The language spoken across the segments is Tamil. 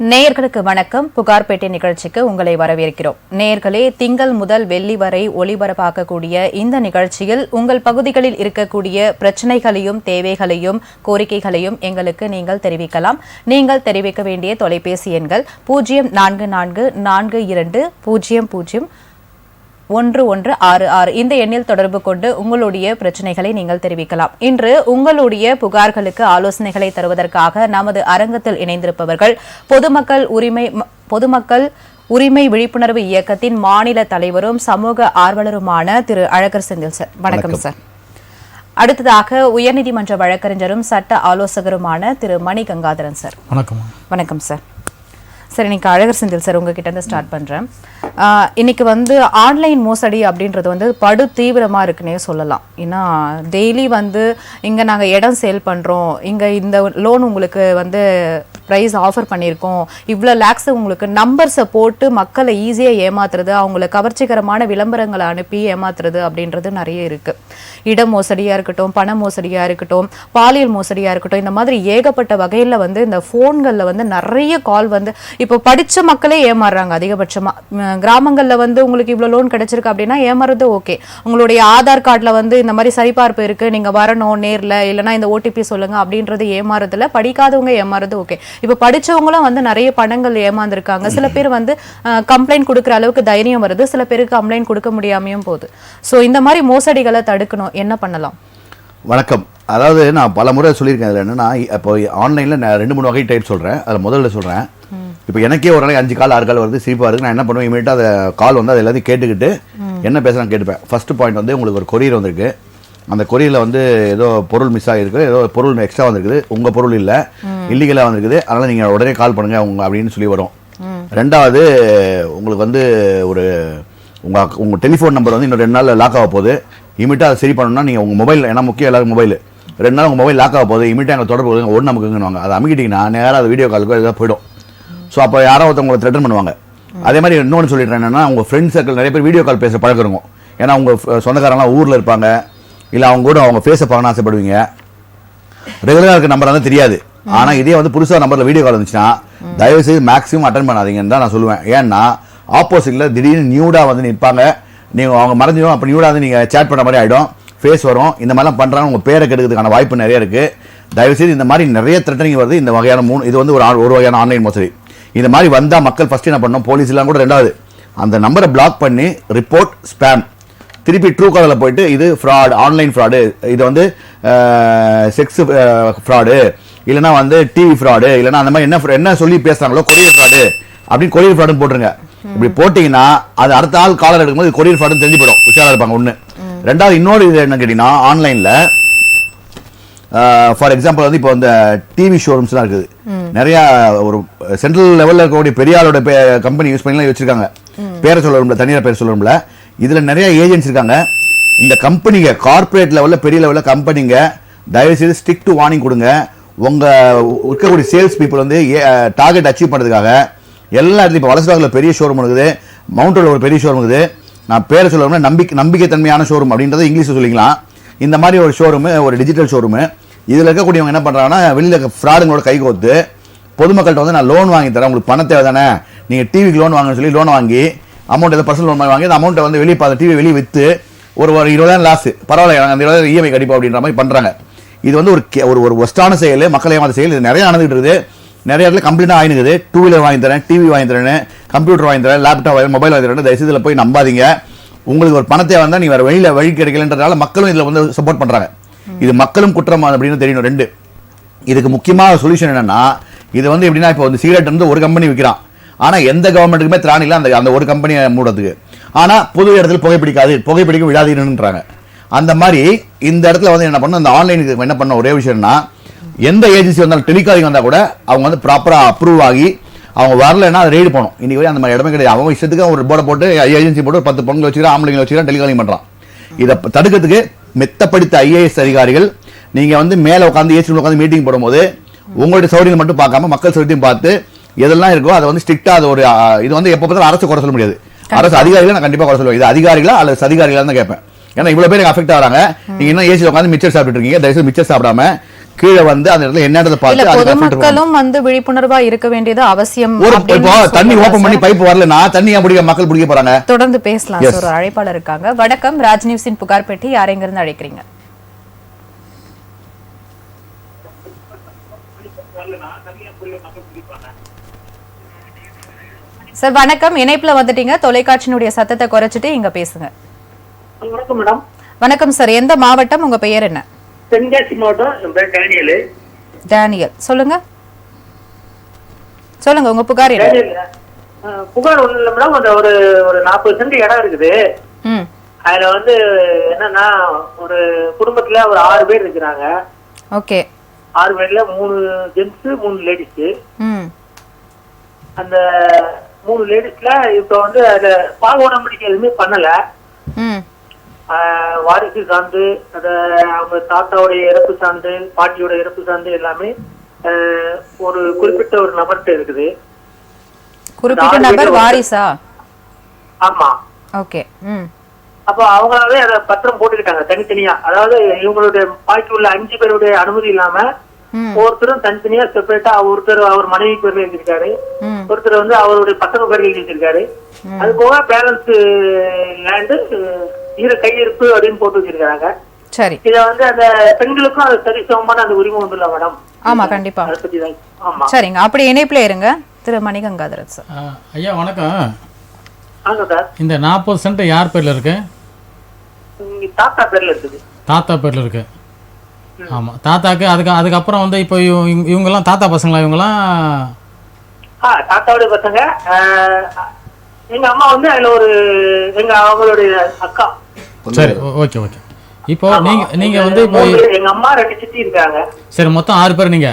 நேயர்களுக்கு வணக்கம். புகார்பேட்டை நிகழ்ச்சிக்கு உங்களை வரவேற்கிறோம். நேயர்களே, திங்கள் முதல் வெள்ளி வரை ஒளிபரப்பாக்கக்கூடிய இந்த நிகழ்ச்சியில் உங்கள் பகுதிகளில் இருக்கக்கூடிய பிரச்சனைகளையும் தேவைகளையும் கோரிக்கைகளையும் எங்களுக்கு நீங்கள் தெரிவிக்கலாம். நீங்கள் தெரிவிக்க வேண்டிய தொலைபேசி எண்கள் 0444400166 இந்த எண்ணில் தொடர்பு கொண்டு உங்களுடைய பிரச்சனைகளை நீங்கள் தெரிவிக்கலாம். இன்று உங்களுடைய புகார்களுக்கு ஆலோசனைகளை தருவதற்காக நமது அரங்கத்தில் இணைந்திருப்பவர்கள் பொதுமக்கள் உரிமை விழிப்புணர்வு இயக்கத்தின் மாநில தலைவரும் சமூக ஆர்வலருமான திரு அழகர் செந்தில் சார். வணக்கம் சார். அடுத்ததாக உயர்நீதிமன்ற வழக்கறிஞரும் சட்ட ஆலோசகருமான திரு மணி கங்காதரன் சார். வணக்கம். வணக்கம் சார். சார், இன்னைக்கு அழகர் செந்தில் சார் உங்ககிட்ட இருந்து ஸ்டார்ட் பண்றேன். இன்னைக்கு ஆன்லைன் மோசடி அப்படின்றது படு தீவிரமா இருக்குன்னே சொல்லலாம். ஏன்னா டெய்லி இங்க நாங்க இடம் சேல் பண்றோம், இங்க இந்த லோன் உங்களுக்கு ப்ரைஸ் ஆஃபர் பண்ணியிருக்கோம், இவ்வளோ லேக்ஸ் உங்களுக்கு நம்பர்ஸை போட்டு மக்களை ஈஸியாக ஏமாத்துறது, அவங்கள கவர்ச்சிகரமான விளம்பரங்களை அனுப்பி ஏமாத்துறது அப்படின்றது நிறைய இருக்கு. இட மோசடியாக இருக்கட்டும், பண மோசடியாக இருக்கட்டும், பாலியல் மோசடியாக இருக்கட்டும், இந்த மாதிரி ஏகப்பட்ட வகையில் இந்த ஃபோன்களில் நிறைய கால் இப்போ படித்த மக்களே ஏமாறுறாங்க. அதிகபட்சமாக கிராமங்களில் உங்களுக்கு இவ்வளோ லோன் கிடைச்சிருக்கு அப்படின்னா ஏமாறுறது ஓகே. உங்களுடைய ஆதார் கார்டில் இந்த மாதிரி சரிபார்ப்பு இருக்குது, நீங்கள் வரணும் நேரில், இல்லைனா இந்த ஓடிபி சொல்லுங்கள் அப்படின்றது ஏமாறுறதுல, படிக்காதவங்க ஏமாறுறது ஓகே. இப்போ படிச்சவங்களும் நிறைய பணங்கள் ஏமாந்துருக்காங்க. சில பேர் கம்ப்ளைண்ட் கொடுக்குற அளவுக்கு தைரியம் வருது, சில பேருக்கு கம்ப்ளைண்ட் கொடுக்க முடியாமையும் போகுது. ஸோ இந்த மாதிரி மோசடிகளை தடுக்கணும், என்ன பண்ணலாம்? வணக்கம். அதாவது நான் பல முறை சொல்லியிருக்கேன். அதில் என்னன்னா, இப்போ ஆன்லைனில் நான் 2-3 வகை டைப் சொல்கிறேன். அதில் முதல்ல சொல்கிறேன், இப்போ எனக்கே ஒரு நாளைக்கு 5 கால் 6 கால் வருது, சிரிப்பாக இருக்குது. நான் என்ன பண்ணுவேன், இமீடியட்டாக அதை கால் அது எல்லாத்தையும் கேட்டுக்கிட்டு என்ன பேசுகிறான்னு கேட்டுப்பேன். ஃபர்ஸ்ட் பாயிண்ட் உங்களுக்கு ஒரு கொரியர் வந்திருக்கு, அந்த கொரியரில் ஏதோ பொருள் மிஸ் ஆகிருக்கு, ஏதோ பொருள் எக்ஸ்ட்ரா வந்திருக்குது, உங்கள் பொருள் இல்லை, இல்லீகலாக வந்திருக்குது, அதனால் நீங்கள் உடனே கால் பண்ணுங்கள் அப்படின்னு சொல்லி வரும். ரெண்டாவது, உங்களுக்கு ஒரு உங்கள் டெலிஃபோன் நம்பர் இன்னும் 2 நாள் லாக் ஆக போகுது, இமீடியட்டாக அதை சரி பண்ணணும்னா நீங்கள் உங்கள் மொபைல், ஏன்னா முக்கியம் எல்லாருக்கும் மொபைல், 2 நாள் உங்கள் மொபைல் லாக் ஆக போகுது, இமீடியட்டாக எங்கள் தொடர்பு போகுது, ஒன்று நமக்குங்கன்னு அதை அமைக்கிட்டிங்கன்னா நேராக அது வீடியோ காலுக்கு எதாவது போய்டும். ஸோ அப்போ யாரோ ஒருத்தவங்களை த்ரெட்டன் பண்ணுவாங்க. அதே மாதிரி இன்னொன்று சொல்லிடுறேன், என்னென்னா உங்கள் ஃப்ரெண்ட்ஸ் சர்க்கிள் நிறைய பேர் வீடியோ கால் பேசுகிற பழக்கம் இருக்கும். ஏன்னா உங்கள் சொந்தக்காரங்களாம் ஊரில் இருப்பாங்க, இல்லை அவங்க கூட அவங்க ஃபேஸை பார்க்கணும்னு ஆசைப்படுவீங்க. ரெகுலராக இருக்க நம்பர் தெரியாது. ஆனால் இதே புதுசாக நம்பரில் வீடியோ கால் வந்துச்சுன்னா தயவு செய்து மேக்ஸிமம் அட்டன் பண்ணாதீங்கன்னு தான் நான் சொல்லுவேன். ஏன்னா ஆப்போசிட்டில் திடீர்னு நியூடாக நிற்பாங்க, நீங்கள் அவங்க மறைஞ்சிடும், அப்போ நியூடாக நீங்கள் சேட் பண்ண மாதிரி ஆகிடும், ஃபேஸ் வரும். இந்த மாதிரிலாம் பண்ணுறாங்க, உங்கள் பேரை கெடுக்கிறதுக்கான வாய்ப்பு நிறைய இருக்குது. தயவுசெய்து இந்த மாதிரி நிறைய த்ரெட்டனிங் வருது. இந்த வகையான இது ஒரு வகையான ஆன்லைன் மோசடி. இந்த மாதிரி வந்தால் மக்கள் ஃபஸ்ட்டு என்ன பண்ணணும், போலீஸ்லாம் கூட ரெண்டாவது அந்த நம்பரை பிளாக் பண்ணி ரிப்போர்ட் ஸ்பேம், திருப்பி ட்ரூ காலரில் போயிட்டு இது ஃப்ராட், ஆன்லைன் ஃப்ராடு, இது செக்ஸ் ஃப்ராடு, இல்லைனா டிவி ஃப்ராடு, இல்லைனா அந்த மாதிரி என்ன சொல்லி பேசுகிறாங்களோ கொரியர் ஃப்ராடு அப்படின்னு கொரியர் ஃப்ராடுன்னு போட்டுருங்க. இப்படி போட்டிங்கன்னா அது அடுத்த ஆள் காலர் எடுக்கும்போது கொரியர் ஃப்ராடுன்னு தெரிஞ்சு போயிடும், உஷாராக இருப்பாங்க. ஒன்று. ரெண்டாவது, இன்னொரு இது என்ன கேட்டிங்கன்னா, ஆன்லைனில் ஃபார் எக்ஸாம்பிள் இப்போ இந்த டிவி ஷோரூம்ஸ்லாம் இருக்குது, நிறையா ஒரு சென்ட்ரல் லெவலில் இருக்கக்கூடிய பெரிய ஆளோட கம்பெனி யூஸ் பண்ணிலாம் வச்சுருக்காங்க. பேரை சொல்ல தனியார் பேர் சொல்ல, இதில் நிறைய ஏஜென்ட்ஸ் இருக்காங்க. இந்த கம்பெனிங்க கார்பரேட் லெவலில் பெரிய லெவலில் கம்பெனிங்க தயவுசெய்து ஸ்டிக் டு வார்னிங் கொடுங்க. உங்கள் இருக்கக்கூடிய சேல்ஸ் பீப்புள் டார்கெட் அச்சீவ் பண்ணுறதுக்காக எல்லா இடத்துலையும் இப்போ வலசபாகில் பெரிய ஷோரூம் இருக்குது, மவுண்டோட ஒரு பெரிய ஷோரூம் இருக்குது. நான் பேரை சொல்ல நம்பிக்கைத்தன்மையான ஷோரூம் அப்படின்றத இங்கிலீஷில் சொல்லிக்கலாம். இந்த மாதிரி ஒரு ஷோரூமு, ஒரு டிஜிட்டல் ஷோரூமு, இதில் இருக்கக்கூடியவங்க என்ன பண்ணுறாங்கன்னா, வெளியில் ஃப்ராடுங்களோட கை கோர்த்து பொதுமக்கள்கிட்ட நான் லோன் வாங்கி தரேன், உங்களுக்கு பண தேவை தானே, நீங்கள் டிவிக்கு லோன் வாங்கன்னு சொல்லி லோன் வாங்கி அமௌண்ட் ஏதோ பர்சனல் லோன் வாங்கி அந்த அமௌண்ட்டை வெளியே பார்த்து டிவி வெளியே விற்று ஒரு 20,000 லாஸ், பரவாயில்ல நாங்கள் அந்த 20,000 இஎம்ஐ கடிப்போம் அப்படின்ற மாதிரி பண்ணுறாங்க. இது ஒரு ஒஸ்டான செயல், மக்களை ஏமாத்த செயல். இது நிறைய நடந்துகிட்டு இருக்குது. நிறைய இடத்துல கம்ப்ளீட்டாக ஆயினுக்குது. 2 வீலர் வாங்கி தரேன், டிவி வாங்கி தரேன், கம்ப்யூட்டர் வாங்கி தரேன், லேப்டாப் வாங்கி மொபைல் வாங்கி தரேன், தயவுசெய்து இதில் போய் நம்பாதீங்க. உங்களுக்கு ஒரு பணத்தை வந்தால் நீ வேறு வழி கிடைக்கலன்றதால மக்களும் இதில் சப்போர்ட் பண்ணுறாங்க. இது மக்களும் குற்றம் அப்படின்னு தெரியணும். 2, இதுக்கு முக்கியமான சொல்யூஷன் என்னன்னா, இது எப்படின்னா, இப்போ சிகரெட் ஒரு கம்பெனி விற்கிறான், ஆனால் எந்த கவர்மெண்ட்டுக்குமே திராணி இல்லை அந்த ஒரு கம்பெனியை மூடுறதுக்கு. ஆனால் பொது இடத்துல புகைப்பிடிக்க விடாதீங்கன்றாங்க. அந்த மாதிரி இந்த இடத்துல என்ன பண்ணணும், அந்த ஆன்லைனுக்கு என்ன பண்ண ஒரே விஷயம்னா, எந்த ஏஜென்சி வந்தாலும் டெலிகாலிங் வந்தால் கூட அவங்க ப்ராப்பராக அப்ரூவ் ஆகி அவங்க வரலைன்னா அதை ரெய்டு போகணும். இன்னைக்கு அந்த மாதிரி இடமே கிடையாது. அவங்க இஷ்டத்துக்கு ஒரு போர்டை போட்டு ஏஜென்சி போட்டு 10 பொண்ணுங்களை வச்சுக்கிறான், ஆம்பளைங்களை வச்சுக்கிறான், டெலிகாலிங் பண்ணுறான். இதை தடுக்கிறதுக்கு மெத்தப்படுத்த ஐஏஎஸ் அதிகாரிகள் நீங்கள் மேலே உட்காந்து ஏசி உட்காந்து மீட்டிங் போடும்போது உங்களுடைய சௌகரியம் மட்டும் பார்க்காம மக்கள் சௌகரியத்தையும் பார்த்து எதெல்லாம் இருக்கோ அதை ஸ்ட்ரிக்டாக அது ஒரு இது எப்போ பார்த்தாலும் அரசு குறை சொல்ல முடியாது. அரசு அதிகாரிகளை நான் கண்டிப்பாக குறை சொல்லுவேன். இது அதிகாரிகளா அல்லது சதிகாரிகளா தான் கேட்பேன். ஏன்னா இவ்வளோ பேர் அஃபெக்ட் ஆகிறாங்க. நீங்கள் இன்னும் ஏசியில் உட்காந்து மிச்சர் சாப்பிட்டு இருக்கீங்க. தயவுசெய்து மிச்சர் சாப்பிடாம கீழே வந்து அந்த இடத்துல என்னன்றதை இல்ல பார்த்து அதுக்கு filter பொதுமக்களும் வந்து விழிப்புணர்வா இருக்க வேண்டியது அவசியம் ஒரு அப்படின்னு இப்போ தண்ணி சொல்றாங்க ஓபன் பண்ணி சார். பைப் வரலனா தண்ணி ஏன் பிடிக்க மக்கள் பிடிக்க போறாங்க? தொடர்ந்து பேசலாம் Yes. சார். ஒரு அழைப்பாளர் இருக்காங்க. வணக்கம், ராஜ் நியூஸின் புகார் பெட்டி. யாரெங்க இருந்து அழைக்கிறீங்க? சார் வணக்கம், இணைப்புல வந்துட்டீங்க. தொலைக்காட்சியினுடைய சத்தத்தை குறைச்சிட்டு இங்க பேசுங்க. வணக்கம் மேடம். வணக்கம் சார், எந்த மாவட்டம், உங்க பெயர் என்ன? தென்காசி மாவட்டம், என் பேர் டேனியல். டேனியல், சொல்லுங்க சொல்லுங்க, உங்க புகார் என்ன? டேனியல், புகார் ஒண்ணும் இல்ல மேடம். அந்த ஒரு 40 சென்ட் இடம் இருக்குது. ம் அதுல வந்து என்னன்னா, ஒரு குடும்பத்துல ஒரு 6 பேர் இருக்கிறாங்க. ஓகே. 6 பேர்ல 3 ஜென்ஸ் 3 லேடிஸ். ம் அந்த 3 லேடிஸ்ல இப்ப வந்து அத பால்வனம்படிக்கை எதுவுமே பண்ணல. ம் வாரிசு சார்ந்து, அத அவங்க தாத்தாவுடைய இறப்பு சார்ந்து, பாட்டியோட இறப்பு சார்ந்து எல்லாமே ஒரு குறிப்பிட்ட ஒரு நபர்கிட்ட இருக்குது. குறிப்பிட்ட நபர் வாரிசா? ஆமா. ஓகே. ம் அப்ப அவங்களாவே அதை பத்திரம் போட்டுக்கிட்டாங்க தனித்தனியா. அதாவது இவங்களுடைய பாக்கி உள்ள 5 பேருடைய அனுமதி இல்லாம ம் ஒருத்தரும் தனித்தனியா செப்பரேட்டா, ஒருத்தர் அவர் மனைவி பேர்ல எழுதியிருக்காரு, ம் ஒருத்தர் வந்து அவருடைய பசங்க பேர்ல எழுதியிருக்காரு. அது போக பேலன்ஸ் லேண்டு கையிருப்பு அப்படின்னு போட்டு வச்சிருக்காங்க. சரி. இத வந்து அந்த பெண்களுக்கும் அது சரிசமமான அந்த உரிமை வந்துடல மேடம். ஆமா, கண்டிப்பா. அதை பத்தி தான். ஆமா. சரிங்க, அப்படி இணைப்புல இருங்க. திரு மணிகங்காதரன் சார். ஐயா வணக்கம். ஆங்க சார். இந்த 40 சென்ட் யார் பேர்ல இருக்கு? இங்க தாத்தா பேர்ல இருக்குது. தாத்தா பேர்ல இருக்கு. ஆமா, தாத்தாக்கு அதுக்கப்புறம் வந்து இப்போ இவங்கெல்லாம் தாத்தா பசங்களா? இவங்கெல்லாம் தாத்தாவுடைய பசங்க. எங்க அம்மா வந்து அதுல ஒரு அவங்களுடைய அக்கா. சரி, ஓகே ஓகே. இப்போ நீங்க வந்து இப்போ எங்க அம்மா 2 சித்தி இருக்காங்க. சரி, மொத்தம் 6 பேர் நீங்க?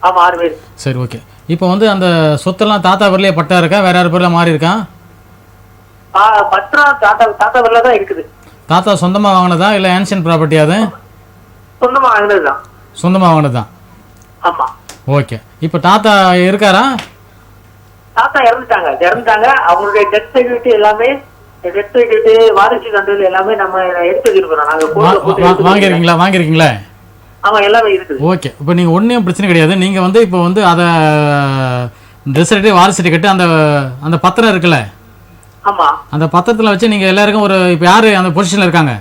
ஆமா, 6 பேர். சரி, ஓகே. இப்போ வந்து அந்த சொத்தெல்லாம் தாத்தா பேர்லயே பட்டா இருக்கா, வேற யார் பேர்ல மாறி இருக்கா? பத்திரம் தாத்தா பேர்ல தான் இருக்குது. தாத்தா சொந்தமா வாங்கினதா இல்ல ஆன்ஷியன் ப்ராப்பர்ட்டி? அது சொந்தமா வாங்கினதுதான். சொந்தமா வாங்கினதுதான். ஆமா. ஓகே. இப்போ தாத்தா இருக்காரா? தாத்தா இறந்துட்டாங்க. அவங்களுடைய டெத் சர்டிபிகேட் எல்லாமே, டெத் சர்டிபிகேட், வாரிசு சான்றிதழ் எல்லாமே நம்ம எடுத்து வச்சிருக்கிறோம். நாங்க கோர்ட்ல போட்டு வாங்கிருக்கீங்களா? ஆமா, எல்லாமே இருக்குது. ஓகே. இப்போ நீங்கள் ஒன்றும் பிரச்சனை கிடையாது. நீங்கள் வந்து இப்போ வந்து அதை டெத் சர்டிஃபிகேட், வாரிசு சர்டிஃபிகேட், அந்த பத்திரம் இருக்குல்ல, ஆமா, அந்த பத்திரத்தில் வச்சு நீங்கள் எல்லாருக்கும் ஒரு இப்போ யார் அந்த பொசிஷனில் இருக்காங்க?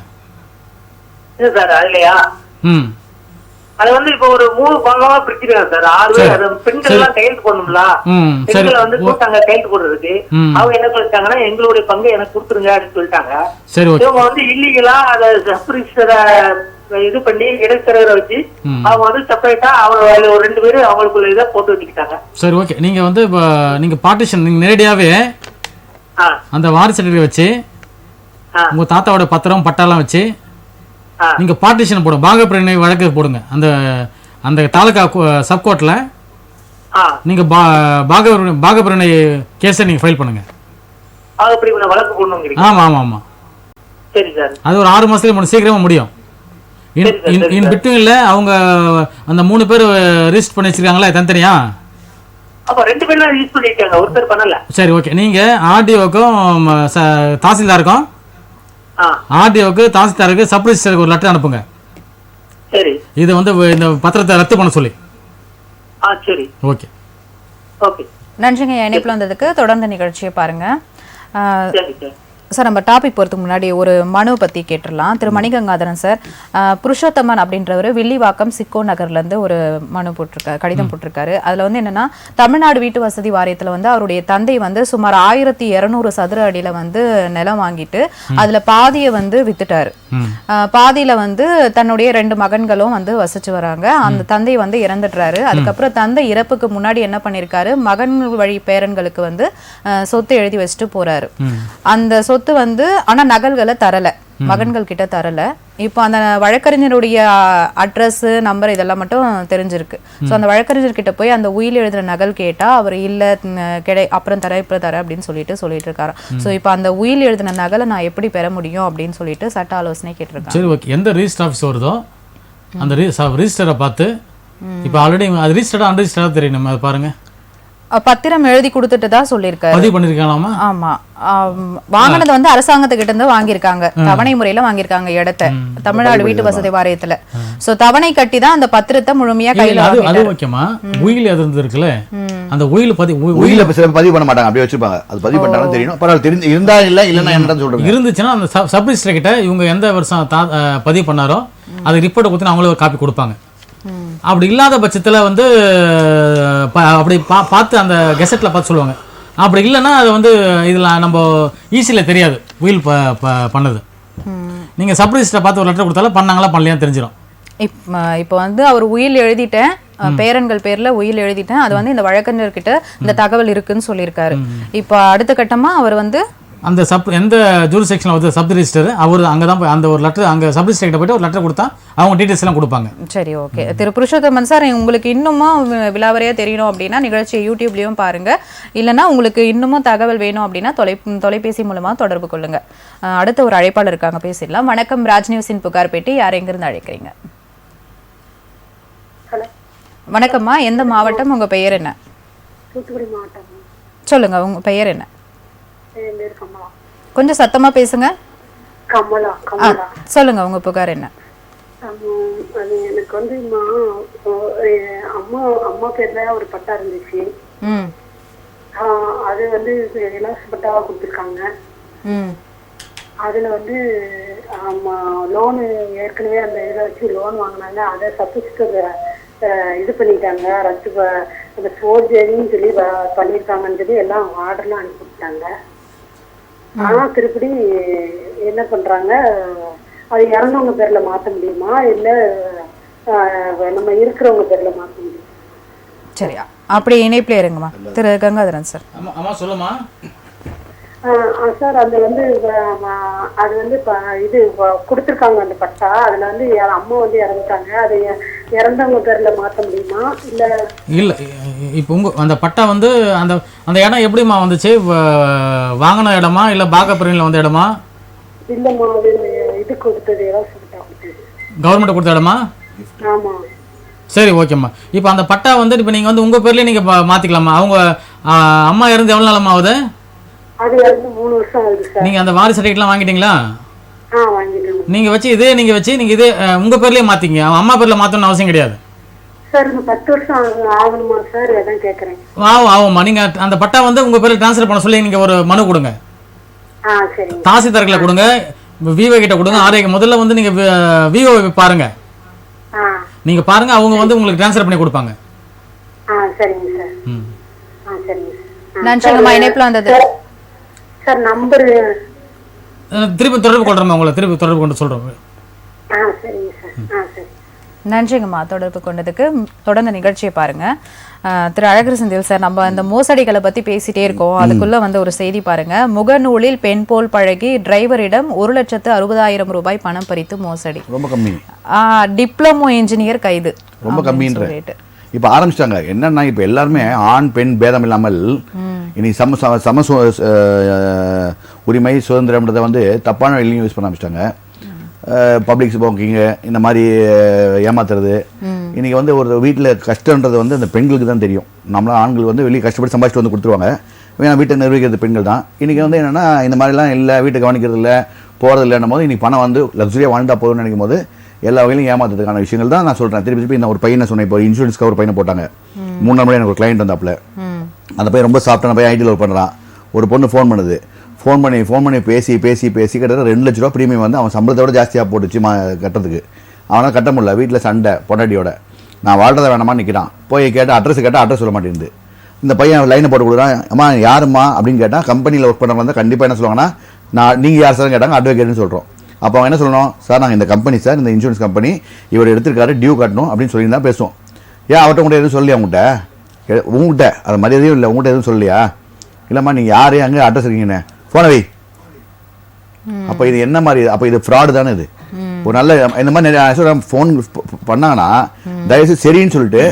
இல்ல சார், அதுலயா அது வந்து இப்போ ஒரு 3 பங்கமா பிரிச்சிருக்காங்க சார். 6 பேர். அது பெண்கள் எல்லாம் கையெழுத்து போடணும்ல. பெண்களை வந்து கூட்டாங்க கையெழுத்து போடுறதுக்கு. அவங்க என்ன சொல்லிட்டாங்கன்னா, எங்களுடைய பங்கு எனக்கு கொடுத்துருங்க அப்படின்னு சொல்லிட்டாங்க. சரி, ஓகே. இவங்க வந்து இல்லீகலா அதை சப்ரிஜிஸ்டரை இது பண்ணி இடைத்தரகரை வச்சு அவங்க வந்து செப்பரேட்டா அவங்க ஒரு 2 பேரும் அவங்களுக்குள்ள இதை போட்டு வச்சுக்கிட்டாங்க. சரி, ஓகே. நீங்கள் வந்து இப்போ நீங்கள் பார்ட்டிஷன் நீங்கள் நேரடியாகவே அந்த வாரிசு சர்டிஃபிகேட் வச்சு உங்கள் தாத்தாவோட பத்திரம் பட்டாலாம் வச்சு நீங்க பார்ட்டிஷன் போடுங்க, பாகப்பிரிவினை வழக்கு போடுங்க. அந்த தாலுகா சப்கோர்ட்ல நீங்க பாகப்பிரிவினை கேஸை நீங்க ஃபைல் பண்ணுங்க. பாகப்பிரிவினை வழக்கு போடணும்ங்கறீங்க? ஆமா ஆமா ஆமா. சரி சார். அது ஒரு 6 மாசத்துல சீக்கிரமா முடியும். இன் பிட்வீன்ல அவங்க அந்த 3 பேர் ரிஜிஸ்டர் பண்ணி வச்சிருக்காங்களா தனித்தனியா? அப்ப 2 பேர் தான் ரிஜிஸ்டர் பண்ணிருக்காங்க, ஒருத்தர் பண்ணல. சரி, ஓகே. நீங்க ஆர்டிஓக்கும் தாசில்தாருக்கும், ஆர்டிஓக்கு தாசில்தாருக்கு சப்ரிஜிஸ்டருக்கு ஒரு லெட்டர் அனுப்புங்க. சரி. இது வந்து இந்த பத்திரத்தை ரத்து பண்ண சொல்லி. சரி, ஓகே ஓகே. நன்றிங்க இணைப்புல வந்ததுக்கு. தொடர்ந்து நிகழ்ச்சியை பாருங்க. சரி சார். சார், நம்ம டாபிக் போகிறதுக்கு முன்னாடி ஒரு மனு பற்றி கேட்டுடலாம். திரு மணிகங்காதரன் சார், புருஷோத்தமன் அப்படின்றவர் வில்லிவாக்கம் சிக்கோ நகர்லேருந்து ஒரு மனு போட்டிருக்காரு, கடிதம் போட்டிருக்காரு. அதில் வந்து என்னென்னா, தமிழ்நாடு வீட்டு வசதி வாரியத்தில் வந்து அவருடைய தந்தை வந்து சுமார் 1200 சதுர அடியில் வந்து நிலம் வாங்கிட்டு அதில் பாதியை வந்து வித்துட்டாரு. பாதியில் வந்து தன்னுடைய 2 மகன்களும் வந்து வசிச்சு வராங்க. அந்த தந்தை வந்து இறந்துடுறாரு. அதுக்கப்புறம் தந்தை இறப்புக்கு முன்னாடி என்ன பண்ணியிருக்காரு, மகன் வழி பேரன்களுக்கு வந்து சொத்து எழுதி வச்சுட்டு போறாரு. அந்த சொத்து வந்து ஆனா நகல்களை தரல, மகன்கள் கிட்ட தரல. இப்போ அந்த வழக்கறிஞருடைய அட்ரஸ், நம்பர் இதெல்லாம் மட்டும் தெரிஞ்சிருக்கு. ஸோ அந்த வழக்கறிஞர் கிட்ட போய் அந்த உயில் எழுதுற நகல் கேட்டா அவர் இல்ல அப்புறம் தர இப்ப தர அப்படின்னு சொல்லிட்டு இருக்காரு. ஸோ இப்போ அந்த உயில் எழுதின நகலை நான் எப்படி பெற முடியும் அப்படின்னு சொல்லிட்டு சட்ட ஆலோசனை கேட்டிருக்காங்க. சரி, ஓகே. எந்த ரிஜிஸ்டர் ஆஃபீஸ் வருதோ அந்த ரிஜிஸ்டரை பார்த்து, இப்போ ஆல்ரெடி அது ரிஜிஸ்டர்டா அன்ரிஜிஸ்டர்டா தெரியும், நம்ம அதை பாருங்க. பத்திரம் எழுதி கொடுத்துட்டு தான் சொல்லியிருக்காரு. பதிவு பண்ணிருக்கலாமா? ஆமா. வாங்கினது வந்து அரசாங்கத்துக்கிட்ட இருந்து வாங்கியிருக்காங்க, தவணை முறையில வாங்கியிருக்காங்க இடத்தை, தமிழ்நாடு வீட்டு வசதி வாரியத்துல. சோ தவணை கட்டி தான் அந்த பத்திரத்தை முழுமையா கையில அது ஓகேமா. உயில் எது இருக்குல்ல, அந்த உயில் உயில பதிவு பண்ண மாட்டாங்க, அப்படியே வச்சிருப்பாங்க. அது பதிவு பண்ணாலும் தெரியும், பரவாயில்ல. தெரிஞ்சு இருந்தா இல்ல இல்லன்னா என்னன்னு சொல்றேன். இருந்துச்சுன்னா அந்த சப் ரிஜிஸ்டர் கிட்ட இவங்க எந்த வருஷம் பதிவு பண்ணாரோ அது ரிப்போர்ட் கொடுத்து அவங்களே ஒரு காப்பி கொடுப்பாங்க. அப்படி இல்லாத பட்சத்தில் வந்து அப்படி பார்த்து அந்த கெசட்டில் பார்த்து சொல்லுவாங்க. அப்படி இல்லைன்னா அது வந்து இதில் நம்ம ஈஸியில் தெரியாது உயில் பண்ணது. நீங்கள் சப் ரிஜிஸ்டரை பார்த்து ஒரு லெட்டர் கொடுத்தாலும் பண்ணாங்களா பண்ணலையான்னு தெரிஞ்சிடும். இப்போ வந்து அவர் உயில் எழுதிட்டேன், பேரன்கள் பேர்ல உயில் எழுதிட்டேன், அது வந்து இந்த வழக்கறிஞர்கிட்ட இந்த தகவல் இருக்குன்னு சொல்லியிருக்காரு. இப்போ அடுத்த கட்டமா அவர் வந்து அந்த எந்த ஜூரிஸ்டிக்ஷன்ல வந்து சப் ரிஜிஸ்டர் அவர் அங்கே தான் போய் அந்த ஒரு லெட்டர் அங்கே சப் ரிஜிஸ்டர் கிட்ட போய்ட்டு ஒரு லெட்டர் கொடுத்தா அவங்க டீட்டெயில்ஸ் எல்லாம் கொடுப்பாங்க. சரி, ஓகே. திரு புருஷோத்தமன் சார், உங்களுக்கு இன்னமும் விலாவரியா தெரியணும் அப்படின்னா நிகழ்ச்சியை யூடியூப்லயும் பாருங்க, இல்லைன்னா உங்களுக்கு இன்னமும் தகவல் வேணும் அப்படின்னா தொலைபேசி மூலமா தொடர்பு கொள்ளுங்க. அடுத்த ஒரு அழைப்பாளர் இருக்காங்க, பேசிடலாம். வணக்கம், ராஜ் நியூஸின் புகார் பெட்டி. யார் எங்கிருந்து அழைக்கிறீங்க? வணக்கம்மா, எந்த மாவட்டம், உங்க பெயர் என்ன? தூத்துக்குடி மாவட்டம். சொல்லுங்க, உங்க பெயர் என்ன? கமலா. கொஞ்சம் சத்தமா பேசுங்க. கமலா. சொல்லுங்க, உங்க புகார் என்ன? அது எனக்கு வந்து அம்மா பேர்ல ஒரு பட்டா இருந்துச்சு. அது வந்து இலவச பட்டாவா கொடுத்துருக்காங்க. அதுல வந்து லோனு ஏற்கனவே அந்த இதை வச்சு லோன் வாங்கினாங்க, அதை சப்ஸ்டியூட் இது பண்ணிட்டாங்க, ரத்து அந்த ஃபோர்ஜரின்னு சொல்லி பண்ணியிருக்காங்கன்னு சொல்லி எல்லாம் ஆர்டர்லாம் அனுப்பிவிட்டாங்க. ஆனா திருப்படி என்ன பண்றாங்க, அது இறந்தவங்க பேர்ல மாத்த முடியுமா இல்ல நம்ம இருக்கிறவங்க பேர்ல மாத்த முடியுமா? சரி, அப்படி இணைப்புல இருங்கம்மா. திரு கங்காதரன் சார். ஆமா, சொல்லுமா சார். அது வந்து இது கொடுத்துருக்காங்க அந்த பட்டா, அதுல வந்து அம்மா வந்து இறந்துட்டாங்க, அது இறந்தவங்க பேர்ல மாத்த முடியுமா இல்ல? இப்போ அந்த பட்டா வந்து அந்த இடம் எப்படிமா வந்துச்சு? வாங்கின இடமா இல்ல பாகப்பிரிவில் வந்த இடமா? இல்லம்மா, அது இது கொடுத்தது, கவர்மெண்ட் கொடுத்த இடமா? ஆமா. சரி, ஓகேம்மா. இப்போ அந்த பட்டா வந்து இப்போ நீங்க வந்து உங்க பேர்லயே நீங்க மாத்திக்கலாமா? அவங்க அம்மா இறந்து எவ்வளவு நாளம்மா ஆகுது? அது இறந்து 3 வருஷம் ஆகுது சார். நீங்க அந்த வாரிசு சர்டிஃபிகேட்லாம் வாங்கிட்டீங்களா? வாங்கிட்டேன். நீங்க வச்சு நீங்க இதே உங்க பேர்லயே மாத்திங்க, அம்மா பேர்ல மாத்தணும்னு அவசியம் கிடையாது சார். 10 வருஷம் ஆகணுமா சார்? அதான் கேக்குறேன். ஆகும்மா. நீங்க அந்த பட்டா வந்து உங்க பேர்ல ட்ரான்ஸ்ஃபர் பண்ண சொல்லி நீங்க ஒரு மனு கொடுங்க. சரி. தாசில்தார்கிட்ட கொடுங்க, விவோ கிட்ட கொடுங்க. ஆர்ஐக்கு முதல்ல வந்து நீங்க விவோ பாருங்க. நீங்க பாருங்க, அவங்க வந்து உங்களுக்கு ட்ரான்ஸ்ஃபர் பண்ணி கொடுப்பாங்க. சரிங்க சார். சரிங்க சார். நன்றிங்கம்மா, இணைப்புல வந்தது சார். நம்பர் திருப்பி தொடர்பு கொள்றோம், உங்களை திருப்பி தொடர்பு கொண்டு சொல்றோம். சரிங்க சார். சரி. நன்றிங்கம்மா தொடர்பு கொண்டதுக்கு. தொடர்ந்து நிகழ்ச்சியை பாருங்க. திரு அழகர் செந்தில் சார், நம்ம அந்த மோசடிகளை பத்தி பேசிட்டே இருக்கோம், அதுக்குள்ள வந்து ஒரு செய்தி பாருங்க. முகநூலில் பெண் போல் பழகி டிரைவரிடம் 1,60,000 ரூபாய் பணம் பறித்து மோசடி. ரொம்ப கம்மி. டிப்ளமோ இன்ஜினியர் கைது. ரொம்ப கம்மின்ற இப்ப ஆரம்பிச்சிட்டாங்க. என்னன்னா இப்ப எல்லாருமே ஆண் பெண் பேதம் இல்லாமல் இனி சம உரிமை சுதந்திரம்ன்றதை வந்து தப்பான வழியிலையும் யூஸ் பண்ண ஆரம்பிச்சிட்டாங்க. பப்ளிக் ஸ்மோக்கிங்கு இந்த மாதிரி ஏமாத்துறது. இன்னைக்கு வந்து ஒரு வீட்டில் கஷ்டன்றது வந்து அந்த பெண்களுக்கு தான் தெரியும். நம்மளாம் ஆண்கள் வந்து வெளியே கஷ்டப்பட்டு சம்பாதிச்சுட்டு வந்து கொடுத்துருவாங்க, ஏன்னா வீட்டை நிர்வகிக்கிறது பெண்கள் தான். இன்றைக்கி வந்து என்னென்னா இந்த மாதிரிலாம் இல்லை, வீட்டை கவனிக்கிறது இல்லை, போகிறது இல்லைன்னும் போது இன்றைக்கி பணம் வந்து லக்ஸுரியாக வாழ்ந்தா போதும்னு நினைக்கும் போது எல்லா வகையிலும் ஏமாத்துறதுக்கான விஷயங்கள் தான் நான் சொல்கிறேன். திருப்பி இந்த ஒரு பையனை சொன்னேன், இப்போ இன்சூரன்ஸ்க்காக ஒரு பையனை போட்டாங்க. 3 நாள் முன்னாடி எனக்கு ஒரு கிளைண்ட் வந்தாப்புல. அந்த பையன் ரொம்ப சாஃப்டான பையன், ஐடியில் ஒர்க் பண்ணுறான். ஒரு பொண்ணு ஃபோன் பண்ணுது. ஃபோன் பண்ணி பேசி கிட்டத்தட்ட 2 லட்ச ரூபா ப்ரீமியம் வந்து அவன் சம்பளத்தோட ஜாஸ்தியாக போட்டுச்சு கட்டுறதுக்கு. அவனால் கட்ட முடியல, வீட்டில் சண்டை பொண்டாட்டியோட. நான் வாழ்றதை வேணாமான்னு நிற்கிறான். போய் அட்ரஸ் சொல்ல மாட்டேங்குது. இந்த பையன் லைனை போட்டு கொடுக்குறான். அம்மா யாரும்மா அப்படின்னு கேட்டால் கம்பெனியில் ஒர்க் பண்ணுறவங்க வந்து கண்டிப்பாக என்ன சொல்லுவாங்கன்னா, நீங்கள் யார் சார் கேட்டாங்க, அட்வொகேட்னு சொல்கிறோம். அப்போ அவங்க என்ன சொல்லணும், சார் நாங்கள் இந்த கம்பெனி சார், இந்த இன்சூரன்ஸ் கம்பெனி இவர் எடுத்திருக்காரு, டியூ கட்டணும் அப்படின்னு சொல்லி தான் பேசுவோம். ஏன் அவர்கிட்ட உங்கள்கிட்ட எதுவும் சொல்லி உங்கள்கிட்ட அது மரியாதையும் இல்லை, உங்கள்கிட்ட எதுவும் சொல்லியா? இல்லைம்மா நீங்கள் யார் அங்கே அட்ரஸ் இருக்கீங்கன்னு ஃபோனை வை. அப்போ இது என்ன மாதிரி? அப்போ இது ஃப்ராடு தானே. இது ஒரு நல்ல இந்த மாதிரி நிறைய ஃபோன் பண்ணாங்கன்னா தயவுசெய்து சரின்னு சொல்லிட்டு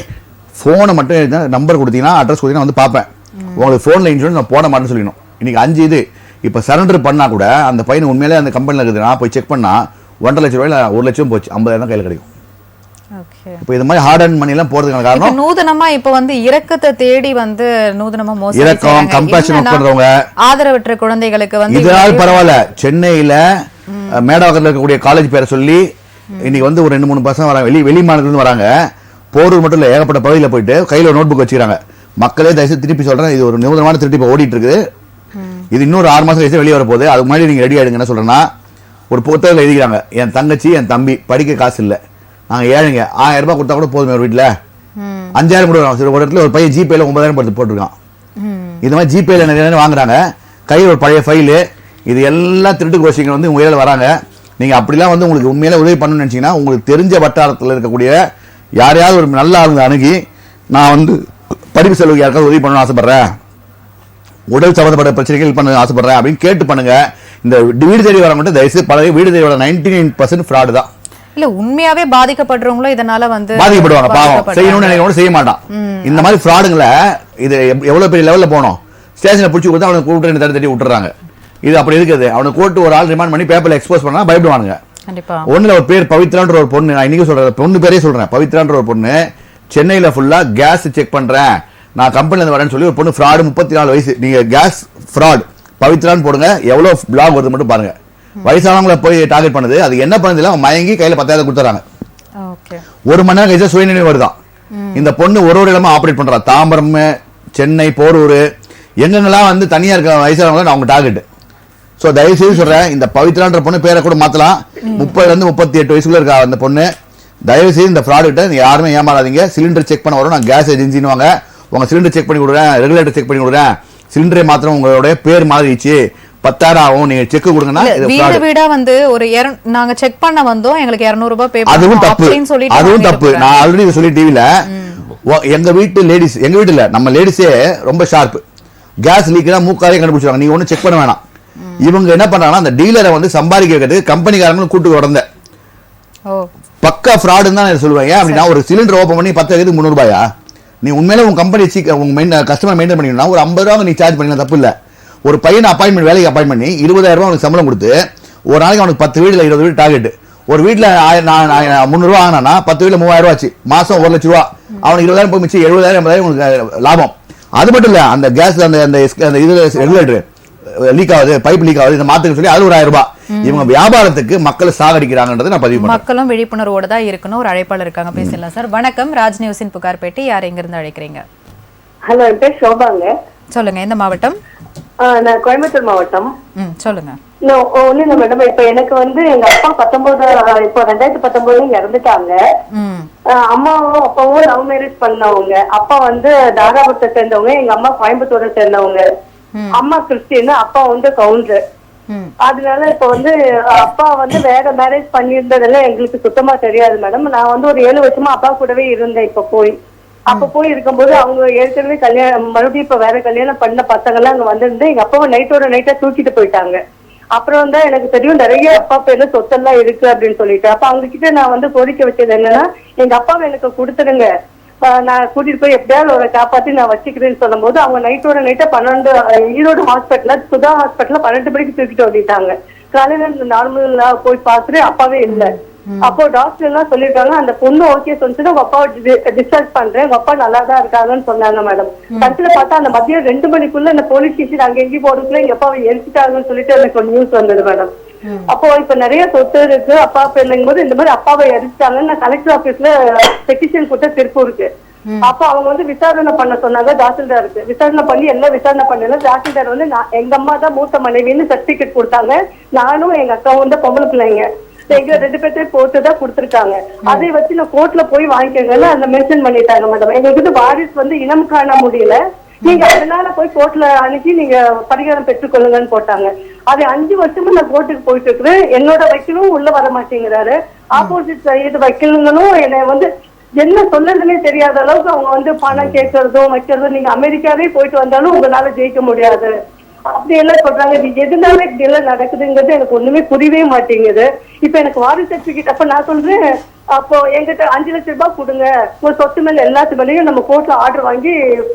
ஃபோனை மட்டும் நம்பர் கொடுத்தீங்கன்னா, அட்ரஸ் கொடுத்தீங்கன்னா வந்து பார்ப்பேன். உங்களுக்கு ஃபோனில் இன்சூரன்ஸ் நான் போட மாட்டேன்னு சொல்லிடணும். இன்றைக்கி 5 இது இப்போ சரண்டர் பண்ணால் கூட அந்த பையன் உண்மையிலே அந்த கம்பெனியில் இருக்குதுன்னா போய் செக் பண்ணால் 1,50,000 ரூபாயில் 1 லட்சம் போச்சு, 50,000 கையில் கிடைக்கும். ஓகே. இப்போ இது மாதிரி ஹார்ட் அண்ட் மணி எல்லாம் போறதுக்கான இப்ப காரணம் நூதனமா இப்ப வந்து இரக்கத்தை தேடி வந்து நூதனமா மோசடி இரக்கம், செய்றாங்க. compassion என்னன்னா, பண்றவங்க. ஆதரவற்ற குழந்தைகளுக்கு வந்து இதனால் பரவாயில்ல. சென்னையில மேடவாக்கத்தில் இருக்கக்கூடிய காலேஜ் பேரை சொல்லி இன்னைக்கு வந்து ஒரு 2-3 பசங்க வராங்க, வெளி மாநிலத்துல வராங்க. போரூர் மட்டும் இல்ல, ஏகப்பட்ட பகுதியில் போயிட்டு கையில ஒரு நோட் புக் வச்சுக்கிறாங்க. மக்களே தயவுசெய்து திருப்பி சொல்றேன், இது ஒரு நூதனமான திருட்டு இப்போ ஓடிட்டு இருக்குது. இது இன்னொரு 6 மாசம் கழிச்சு வெளியே வர போகுது. அதுக்கு முன்னாடி நீங்க ரெடி ஆயிடுங்க. என்ன சொல்றேன்னா, ஒரு புத்தகத்தில் எழுதிக்கிறாங்க, என் தங்கச்சி என் தம்பி படிக்க காசு இல்லை, நாங்க ஏழைங்க, 1000 ரூபாய் கொடுத்தா கூட போதும் ஒரு வீட்டுல, 5000 கூட வரும். ஒரு இடத்துல ஒரு பையன் ஜிபேல 9000 போட்டிருக்கான். இது மாதிரி ஜிபேல நிறைய வாங்குறாங்க. கையில் ஒரு பழைய ஃபைலு, இது எல்லாம் திருட்டு கோஷிகள் வந்து உங்க கையில வராங்க. நீங்க அப்படிலாம் வந்து உங்களுக்கு உண்மையில உதவி பண்ணணும்னு நினைச்சீங்கன்னா, உங்களுக்கு தெரிஞ்ச வட்டாரத்தில் இருக்கக்கூடிய யாரையாவது ஒரு நல்ல ஆளுங்க அணுகி, நான் வந்து படிப்பு செலவுக்கு யாருக்காவது உதவி பண்ணணும்னு ஆசைப்படுறேன், உடல் சம்பந்தப்பட்ட பிரச்சனைகள் பண்ண ஆசைப்படுறேன் அப்படின்னு கேட்டு பண்ணுங்க. இந்த வீடு தேடி வர மட்டும் தயவுசெய்து பல வீடு தேடி வர 99% ஃப்ராடு தான். இல்ல உண்மையாவே பாதிக்கப்படுறவங்களும் இதனால வந்து பாதிக்கப்படுவாங்க. பாவம், செய்யணும்னு நினைக்கிறவங்க செய்ய மாட்டான். இந்த மாதிரி ஃப்ராடுங்களை இது எவ்வளவு பெரிய லெவல்ல போனோம், ஸ்டேஷனை பிடிச்சி கொடுத்தா அவனை கூப்பிட்டு தட்டி விட்டுறாங்க. இது அப்படி இருக்குது. அவனை கூட்டு ஒரு ஆள் ரிமாண்ட் பண்ணி பேப்பர்ல எக்ஸ்போஸ் பண்ணா பயப்படுவானுங்க. கண்டிப்பா. ஒண்ணுல ஒரு பேர் பவித்ரான்ற ஒரு பொண்ணு, நான் இன்னைக்கு சொல்றேன், பொண்ணு பேரே சொல்றேன், பவித்ரான்ற ஒரு பொண்ணு சென்னையில ஃபுல்லா கேஸ் செக் பண்றேன், நான் கம்பெனில இருந்து வரேன்னு சொல்லி ஒரு பொண்ணு ஃப்ராடு, 34 வயசு. நீங்க கேஸ் ஃப்ராட் பவித்ரான்னு போடுங்க, எவ்வளவு பிளாக் வருது மட்டும் பாருங்க. வயசானவங்களை போய் டார்கெட் பண்ணுது. அது என்ன பண்ணுதுல, மயங்கி கையில 10,000 கொடுத்துறாங்க. ஒரு மணி நேரம் கழிச்சா சுயநினைவு வருதான். இந்த பொண்ணு ஒரு இடமா ஆபரேட் பண்றா. தாம்பரம், சென்னை, போரூர், எங்கெங்கெல்லாம் வந்து தனியா இருக்க வயசானவங்க அவங்க டார்கெட். சோ தயவு செய்து சொல்றேன், இந்த பவித்ரான்ற பொண்ணு பேரை கூட மாத்தலாம். 30 இருந்து 38 வயசுக்குள்ள இருக்கா அந்த பொண்ணு. தயவு செய்து இந்த ஃப்ராட் கிட்ட யாருமே ஏமாறாதீங்க. சிலிண்டர் செக் பண்ண வரும், நான் கேஸ் ஏஜென்சின்னு வாங்க, உங்க சிலிண்டர் செக் பண்ணி கொடுக்குறேன், ரெகுலேட்டர் செக் பண்ணி கொடுக்குறேன், சிலிண்டரை மாத்திரம் உங்களுடைய பேர் மாறிடுச்சு, 10,000 ஆகும், நீங்க செக் கொடுங்கன்னா வீடு வீடா வந்து ஒரு நாங்க செக் பண்ண வந்தோம், எங்களுக்கு 200 ரூபாய் பே அதுவும் தப்பு. அதுவும் தப்பு. நான் ஆல்ரெடி சொல்லி டிவில, எங்க வீட்டு லேடிஸ், எங்க வீட்டுல நம்ம லேடிஸே ரொம்ப ஷார்ப். கேஸ் லீக்னா மூக்காலே கண்டுபிடிச்சாங்க. நீங்க ஒன்னும் செக் பண்ண வேணாம். இவங்க என்ன பண்றாங்கன்னா, அந்த டீலரை வந்து சம்பாதிக்க வைக்கிறதுக்கு கம்பெனிக்காரங்களும் கூட்டு உடந்த பக்கா ஃப்ராடுன்னு தான் சொல்லுவேன். ஏன் அப்படின்னா, ஒரு சிலிண்டர் ஓபன் பண்ணி 10 300 ரூபாயா? நீ உண்மையில உங்க கம்பெனி உங்க கஸ்டமர் மெயின்டைன் பண்ணிக்கணும்னா ஒரு 50 ரூபா நீ சார்ஜ் பண்ணலாம், தப்பு இல்ல. ஒரு பையனை அப்பாயின்மெண்ட், வேலைக்கு அப்பாயின் பண்ணி 20,000 ரூபாய் அவனுக்கு சம்பளம் கொடுத்து, ஒரு நாளைக்கு அவனுக்கு 10 வீடுல 20 வீடு டார்கெட். ஒரு வீட்டுல 300 ரூபா ஆனா 10 வீடுல 3000 ரூபாய் ஆச்சு, மாசம் 1 லட்சம் ரூபாய். அவனுக்கு 20,000 போய் மிச்சம் 70,000 80,000 உங்களுக்கு லாபம். அது மட்டும் இல்ல, அந்த கேஸ் அந்த இது ரெகுலேட்டர் லீக் ஆகுது, பைப் லீக் ஆகுது, இந்த மாத்துக்கு சொல்லி அது ஒரு 1000 ரூபாய். இவங்க வியாபாரத்துக்கு மக்களை சாகடிக்கிறாங்கன்றதை நான் பதிவு பண்ணேன். மக்களும் விழிப்புணர்வோட தான் இருக்கணும். ஒரு அழைப்பாளர் இருக்காங்க, பேசலாம் சார். வணக்கம், ராஜ் நியூஸின் புகார் பேட்டி. யார் எங்க இருந்து அழைக்கிறீங்க? ஹலோ, என் பேர் சோபாங்க. சொல்லுங்க, எந்த மாவட்டம்? நான் கோயம்புத்தூர் மாவட்டம். சொல்லுங்க. ஒண்ணு இல்ல மேடம், இப்ப எனக்கு வந்து எங்க அப்பா 2019 இறந்துட்டாங்க. அம்மாவும் அப்பாவும் லவ் மேரேஜ் பண்ணவங்க. அப்பா வந்து தாராபுரத்தை சேர்ந்தவங்க, எங்க அம்மா கோயம்புத்தூரை சேர்ந்தவங்க. அம்மா கிறிஸ்டின், அப்பா வந்து கவுண்டர். அதனால இப்ப வந்து அப்பா வந்து வேற மேரேஜ் பண்ணியிருந்ததெல்லாம் எங்களுக்கு சுத்தமா தெரியாது மேடம். நான் வந்து ஒரு 7 வருஷமா அப்பா கூடவே இருந்தேன். அப்ப போய் இருக்கும்போது அவங்க ஏற்கனவே கல்யாணம், மறுபடியும் இப்ப வேற கல்யாணம் பண்ண பசங்க எல்லாம் அங்க வந்திருந்து எங்க அப்பாவை நைட்டோட நைட்டா தூக்கிட்டு போயிட்டாங்க. அப்புறம் தான் எனக்கு தெரியும் நிறைய அப்பா பேர்ல சொத்தெல்லாம் இருக்கு அப்படின்னு சொல்லிட்டு. அப்ப அவங்க கிட்ட நான் வந்து கோரிக்கை வச்சது என்னன்னா, எங்க அப்பாவை எனக்கு கொடுத்துருங்க, நான் கூட்டிட்டு போய் எப்படியாவது அவரை காப்பாத்தி நான் வச்சுக்கிறேன்னு சொல்லும் போது அவங்க நைட்டோட நைட்டா 12 ஈரோடு ஹாஸ்பிட்டல்ல, சுதா ஹாஸ்பிட்டல்ல 12 மணிக்கு தூக்கிட்டு ஓடிட்டாங்க. காலையில நார்மலா போய் பார்த்துட்டு அப்பாவே இல்லை. அப்போ டாக்டர் எல்லாம் சொல்லிருக்காங்க, அந்த பொண்ணு ஓகே சொல்லிட்டு உங்க அப்பாவை டிஸ்சார்ஜ் பண்றேன், உங்க அப்பா நல்லா தான் இருக்காங்கன்னு சொன்னாங்க மேடம். கடைசியில பார்த்தா அந்த மதியம் 2 மணிக்குள்ள அந்த போலீஸ் ஸ்டேஷன் அங்க எங்கேயும் போறதுக்குள்ள எங்க அப்பாவை எரிச்சிட்டாங்கன்னு சொல்லிட்டு எனக்கு ஒரு நியூஸ் வந்தது மேடம். அப்போ இப்ப நிறைய சொத்து இருக்கு அப்பா பேருங்கும் போது இந்த மாதிரி அப்பாவை எரிச்சிட்டாங்கன்னு நான் கலெக்டர் ஆபீஸ்ல பெட்டிஷன் கொடுத்த திருப்பூருக்கு. அப்ப அவங்க வந்து விசாரணை பண்ண சொன்னாங்க தாசில்தாருக்கு. விசாரணை பண்ணி எல்லாம் விசாரணை பண்ணல. தாசில்தார் வந்து எங்க அம்மா தான் மூத்த மனைவின்னு சர்டிபிகேட் கொடுத்தாங்க. நானும் எங்க அக்காவும் வந்து பொம்பளை பிள்ளைங்க, எங்க 2 பேர்த்தையும் போட்டுதான் கொடுத்துருக்காங்க. அதை வச்சு நான் கோர்ட்ல போய் வாங்கிக்கங்கன்னு அந்த மென்ஷன் பண்ணிட்டாங்க மேடம். எங்களுக்கு வந்து வாரிசு வந்து இனம் காண முடியல, நீங்க அதனால போய் கோர்ட்ல அனுப்பி நீங்க பரிகாரம் பெற்றுக்கொள்ளுங்கன்னு போட்டாங்க. அது 5 வருஷமா நான் கோர்ட்டுக்கு போயிட்டு இருக்கிறேன். என்னோட வக்கீலும் உள்ள வர மாட்டேங்கிறாரு. ஆப்போசிட் சைடு வக்கீலுங்களும் என்னை வந்து என்ன சொல்றதுன்னே தெரியாத அளவுக்கு அவங்க வந்து பணம் கேட்கறதும் வைக்கிறதும், நீங்க அமெரிக்காவே போயிட்டு வந்தாலும் உங்களால ஜெயிக்க முடியாது அப்படி எல்லாம் சொல்றாங்க. இது எதுனால இப்படி எல்லாம் நடக்குதுங்கிறது எனக்கு ஒண்ணுமே புரியவே மாட்டேங்குது. இப்ப எனக்கு வாரிசு சர்டிபிகேட், அப்ப நான் சொல்றேன், அப்போ எங்கிட்ட 5 லட்சம் ரூபாய் கொடுங்க, ஒரு சொத்து மேல எல்லாத்து மேலேயும் நம்ம கோர்ட்ல ஆர்டர் வாங்கி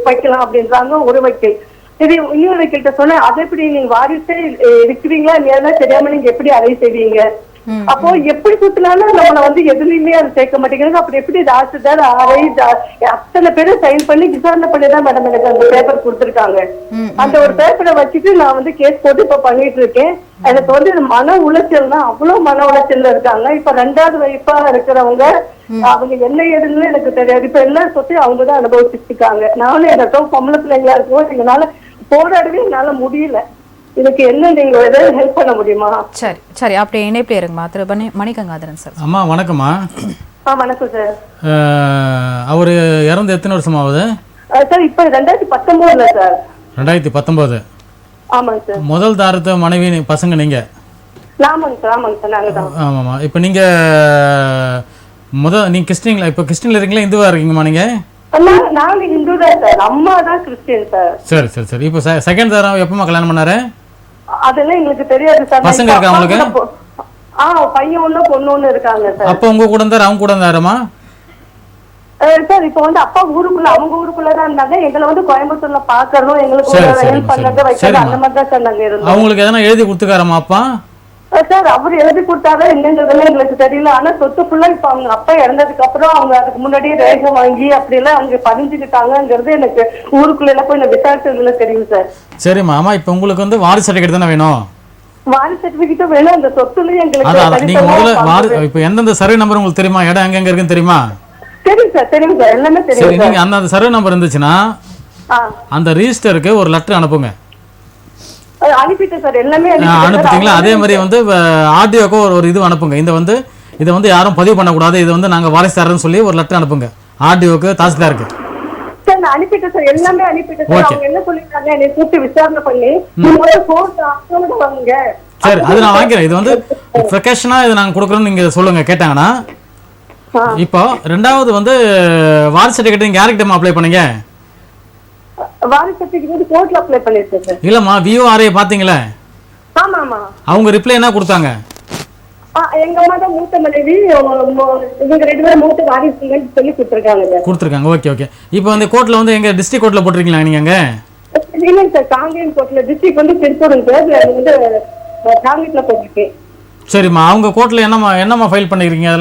வைக்கலாம் அப்படின்றாங்க ஒரு வக்கீல். இது இன்னொரு வக்கீல்கிட்ட சொன்னேன், அதை எப்படி நீங்க வாரிசே இருக்கிறீங்களா இல்லையா தெரியாம நீங்க எப்படி அறை செய்வீங்க, அப்போ எப்படி சுத்தினாலும் நம்மள வந்து எதுலயுமே அது சேர்க்க மாட்டேங்கிறது. அப்படி எப்படி தாசில்தார் அத்தனை பேரும் சைன் பண்ணி விசாரணை பண்ணிதான் மேடம் எனக்கு அந்த பேப்பர் கொடுத்துருக்காங்க. அந்த ஒரு பேப்பரை வச்சுட்டு நான் வந்து கேஸ் போட்டு இப்ப பண்ணிட்டு இருக்கேன். எனக்கு வந்து மன உளைச்சல் தான், அவ்வளவு மன உளைச்சல்ல இருக்காங்க. இப்ப 2வது வைஃபா இருக்கிறவங்க அவங்க என்ன ஏதுன்னு எனக்கு தெரியாது. இப்ப எல்லா சொத்தையும் அவங்கதான் அனுபவிச்சுட்டு இருக்காங்க. நானும் என்னோ பொம்பளை பிள்ளைங்களா இருக்கும், எங்களால போராடவே என்னால முடியல. இதுக்கு என்ன நீங்க ஏதாவது ஹெல்ப் பண்ண முடியுமா? சரி சரி, அப்படியே இணைப்பில் இருங்கம்மா. திரு மணிகங்காதரன் சார். அம்மா வணக்கம்மா. வணக்கம் சார். அவர் இறந்து எத்தனை வருஷம் ஆகுது சார்? இப்ப 2019 சார். 2019. ஆமாங்க சார். முதல் தாரத்தை மனைவி பசங்க நீங்க? ஆமாங்க சார். ஆமாங்க சார், நாங்க தான். ஆமாம்மா. இப்போ நீங்க நீங்க கிறிஸ்டின்ல, இப்போ கிறிஸ்டின்ல இருக்கீங்களா இந்துவா இருக்கீங்கம்மா நீங்க? நாங்க இந்து தான் சார், அம்மா தான் கிறிஸ்டியன் சார். சரி சரி சரி. இப்போ செகண்ட் தாரம் எப்பமா கல்யாணம் பண்ணாரு? அதெல்லாம் எங்களுக்கு தெரியாது சார். பசங்க இருக்கா உங்களுக்கு? பையன் ஒண்ணு பொண்ணு ஒண்ணு இருக்காங்க சார். அப்ப உங்க கூட இருந்தாரு, அவங்க கூட இருந்தாருமா? சார் இப்ப வந்து அப்பா ஊருக்குள்ள, அவங்க ஊருக்குள்ளதான் இருந்தாங்க. எங்களை வந்து கோயம்புத்தூர்ல பாக்கறதும் எங்களுக்கு ஹெல்ப் பண்ணது வைக்கிறது அந்த மாதிரி தான் சார் நாங்க இருந்தோம். அவங்களுக்கு எதனா எழுதி கொடுத்துக்காரமா அப்பா? சார் அவர் எழுதி கொடுத்தாரு, என்னன்றதுல எங்களுக்கு தெரியல. ஆனா சொத்து ஃபுல்லா இப்ப அவங்க அப்பா இறந்ததுக்கு அப்புறம் அவங்க அதுக்கு முன்னாடியே ரேகம் வாங்கி அப்படி எல்லாம் அவங்க பதிஞ்சுக்கிட்டாங்கிறது எனக்கு ஊருக்குள்ள எல்லாம் போய் விசாரிச்சதுல தெரியும் சார். சரிம்மா. ஆமா, இப்ப உங்களுக்கு வந்து வாரிசு சர்டிபிகேட் தானே வேணும்? வாரிசு சர்டிபிகேட்டும் வேணும், அந்த சொத்துலயும் நீங்க முதல்ல இப்ப எந்தெந்த சர்வே நம்பர் உங்களுக்கு தெரியுமா? இடம் எங்க இருக்குன்னு தெரியுமா? தெரியும் சார், தெரியும் சார், எல்லாமே தெரியும். சரி, நீங்க அந்த சர்வே நம்பர் இருந்துச்சுன்னா அந்த ரிஜிஸ்டருக்கு ஒரு லெட்டர் அனுப்புங்க. அனுப்பிட்டேன் சார், எல்லாமே அனுப்பிட்டீங்களா? அதே மாதிரி வந்து ஆர்டிஓக்கு ஒரு இது அனுப்புங்க. இதை வந்து யாரும் பதிவு பண்ணக்கூடாது, இது வந்து நாங்க வாரிசுதாரன்னு சொல்லி ஒரு லெட்டர் அனுப்புங்க ஆர்டிஓக்கு, தாசில்தாருக்கு. சார் நான் அனுப்பிட்டேன் சார், எல்லாமே அனுப்பிட்டேன் சார். அவங்க என்ன சொல்லிருக்காங்க, என்னை கூப்பிட்டு விசாரணை பண்ணி நீங்க கோர்ட் ஆக்ஷனோட வாங்க. சரி, அது நான் வாங்கிக்கிறேன். இது வந்து ப்ரொகேஷனா இது நாங்க கொடுக்குறோம்னு நீங்க சொல்லுங்க கேட்டாங்கன்னா. இப்போ 2வது வந்து வாரிசு சர்டிபிகேட் நீங்க யார்கிட்ட அப்ளை பண்ணீங்க? வாரிசு சர்டிபிகேட் கோர்ட்ல அப்ளை பண்ணிருக்கேன் சார். இல்லம்மா, விஓஆர்ஏ பாத்தீங்களா? ஆமா ஆமா. அவங்க ரிப்ளை என்ன கொடுத்தாங்க? எங்க அம்மா தான் மூத்த மனைவி, இவங்க 2 பேரும் மூத்த வாரிசுங்கன்னு சொல்லி கொடுத்துருக்காங்க. Okay okay. இப்போ வந்து கோர்ட்ல வந்து எங்க டிஸ்ட்ரிக்ட் கோர்ட்ல போட்டிருக்கீங்களா நீங்க? அங்க இல்லைங்க சார், காங்கேயம் கோர்ட்ல. டிஸ்ட்ரிக்ட் வந்து திருப்பூருங்க சார், அது வந்து காங்கேயத்துல போட்டிருக்கேன். சரிம்மா. அவங்க கோர்ட்ல என்னம்மா ஃபைல் பண்ணிருக்கீங்க?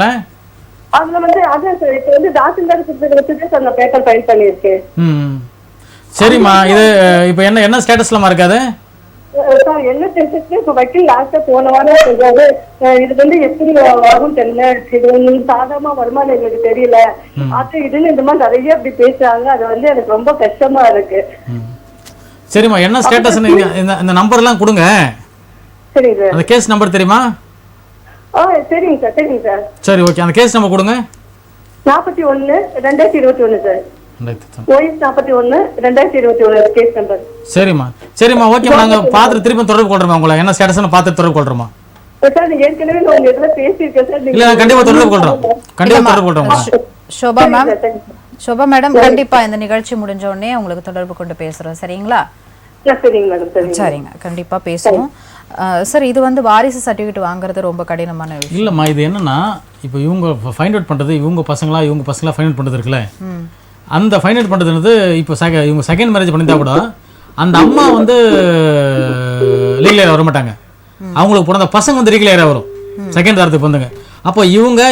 அதுல வந்து அதான் சார், இப்போ வந்து தாசில்தார் கொடுத்தது சார், நான் பேப்பர் ஃபைல் பண்ணிருக்கேன். சரிம்மா. இது இப்போ என்ன ஸ்டேட்டஸ்லமா இருக்காது சார்? என்ன தெரிஞ்சுட்டு இப்போ வக்கீல் லாஸ்டா போன வாரம் சொல்றாரு, இது வந்து எப்படி வரும் தெரியல, இது உங்களுக்கு சாதாரணமா வருமானம் எங்களுக்கு தெரியல, அது இதுன்னு இந்த மாதிரி நிறைய இப்படி பேசுறாங்க. அது வந்து எனக்கு ரொம்ப கஷ்டமா இருக்கு. சரிம்மா, என்ன ஸ்டேட்டஸ்? இந்த நம்பர் எல்லாம் கொடுங்க. சரிங்க சார். அந்த கேஸ் நம்பர் தெரியுமா? சரிங்க சார், சரிங்க சார். சரி, ஓகே. அந்த கேஸ் நம்பர் கொடுங்க. 41/2021 சார். OS 41/2021 case number. சரிம்மா, ஓகே. நாங்க பார்த்து திருப்பி தொடர்பு கொள்றோம் உங்களை. என்ன ஸ்டேட்டஸ்னு பார்த்து தொடர்பு கொள்றோமா? சார் நீங்க ஏற்கனவே நான் உங்க இதெல்லாம் பேசியிருக்கேன் சார். இல்ல, கண்டிப்பா தொடர்பு கொள்றோம். சோபா மேடம், கண்டிப்பா இந்த நிகழ்ச்சி முடிஞ்ச உடனே உங்களுக்கு தொடர்பு கொண்டு பேசுறோம். சரிங்களா? சரிங்க மேடம். சரிங்க, கண்டிப்பா பேசுவோம். சார், இது வந்து வாரிசு சர்டிபிகேட் வாங்குறது ரொம்ப கடினமான விஷயம். இல்லம்மா, இது என்னன்னா இப்போ இவங்க ஃபைண்ட் அவுட் பண்றது, இவங்க பசங்களா ஃபைண்ட் அவுட் பண்றது இருக்குல்ல, அந்த ஃபைண்ட் அவுட் பண்றதுன்றது இப்போ இவங்க செகண்ட் மேரேஜ் பண்ணியிருந்தா கூட அந்த அம்மா வந்து லீகல் வர மாட்டாங்க. அவங்களுக்கு பிறந்த பசங்க வந்து லீகல் வரும், செகண்ட் தாரத்துக்கு வந்துங்க. அப்போ இவங்க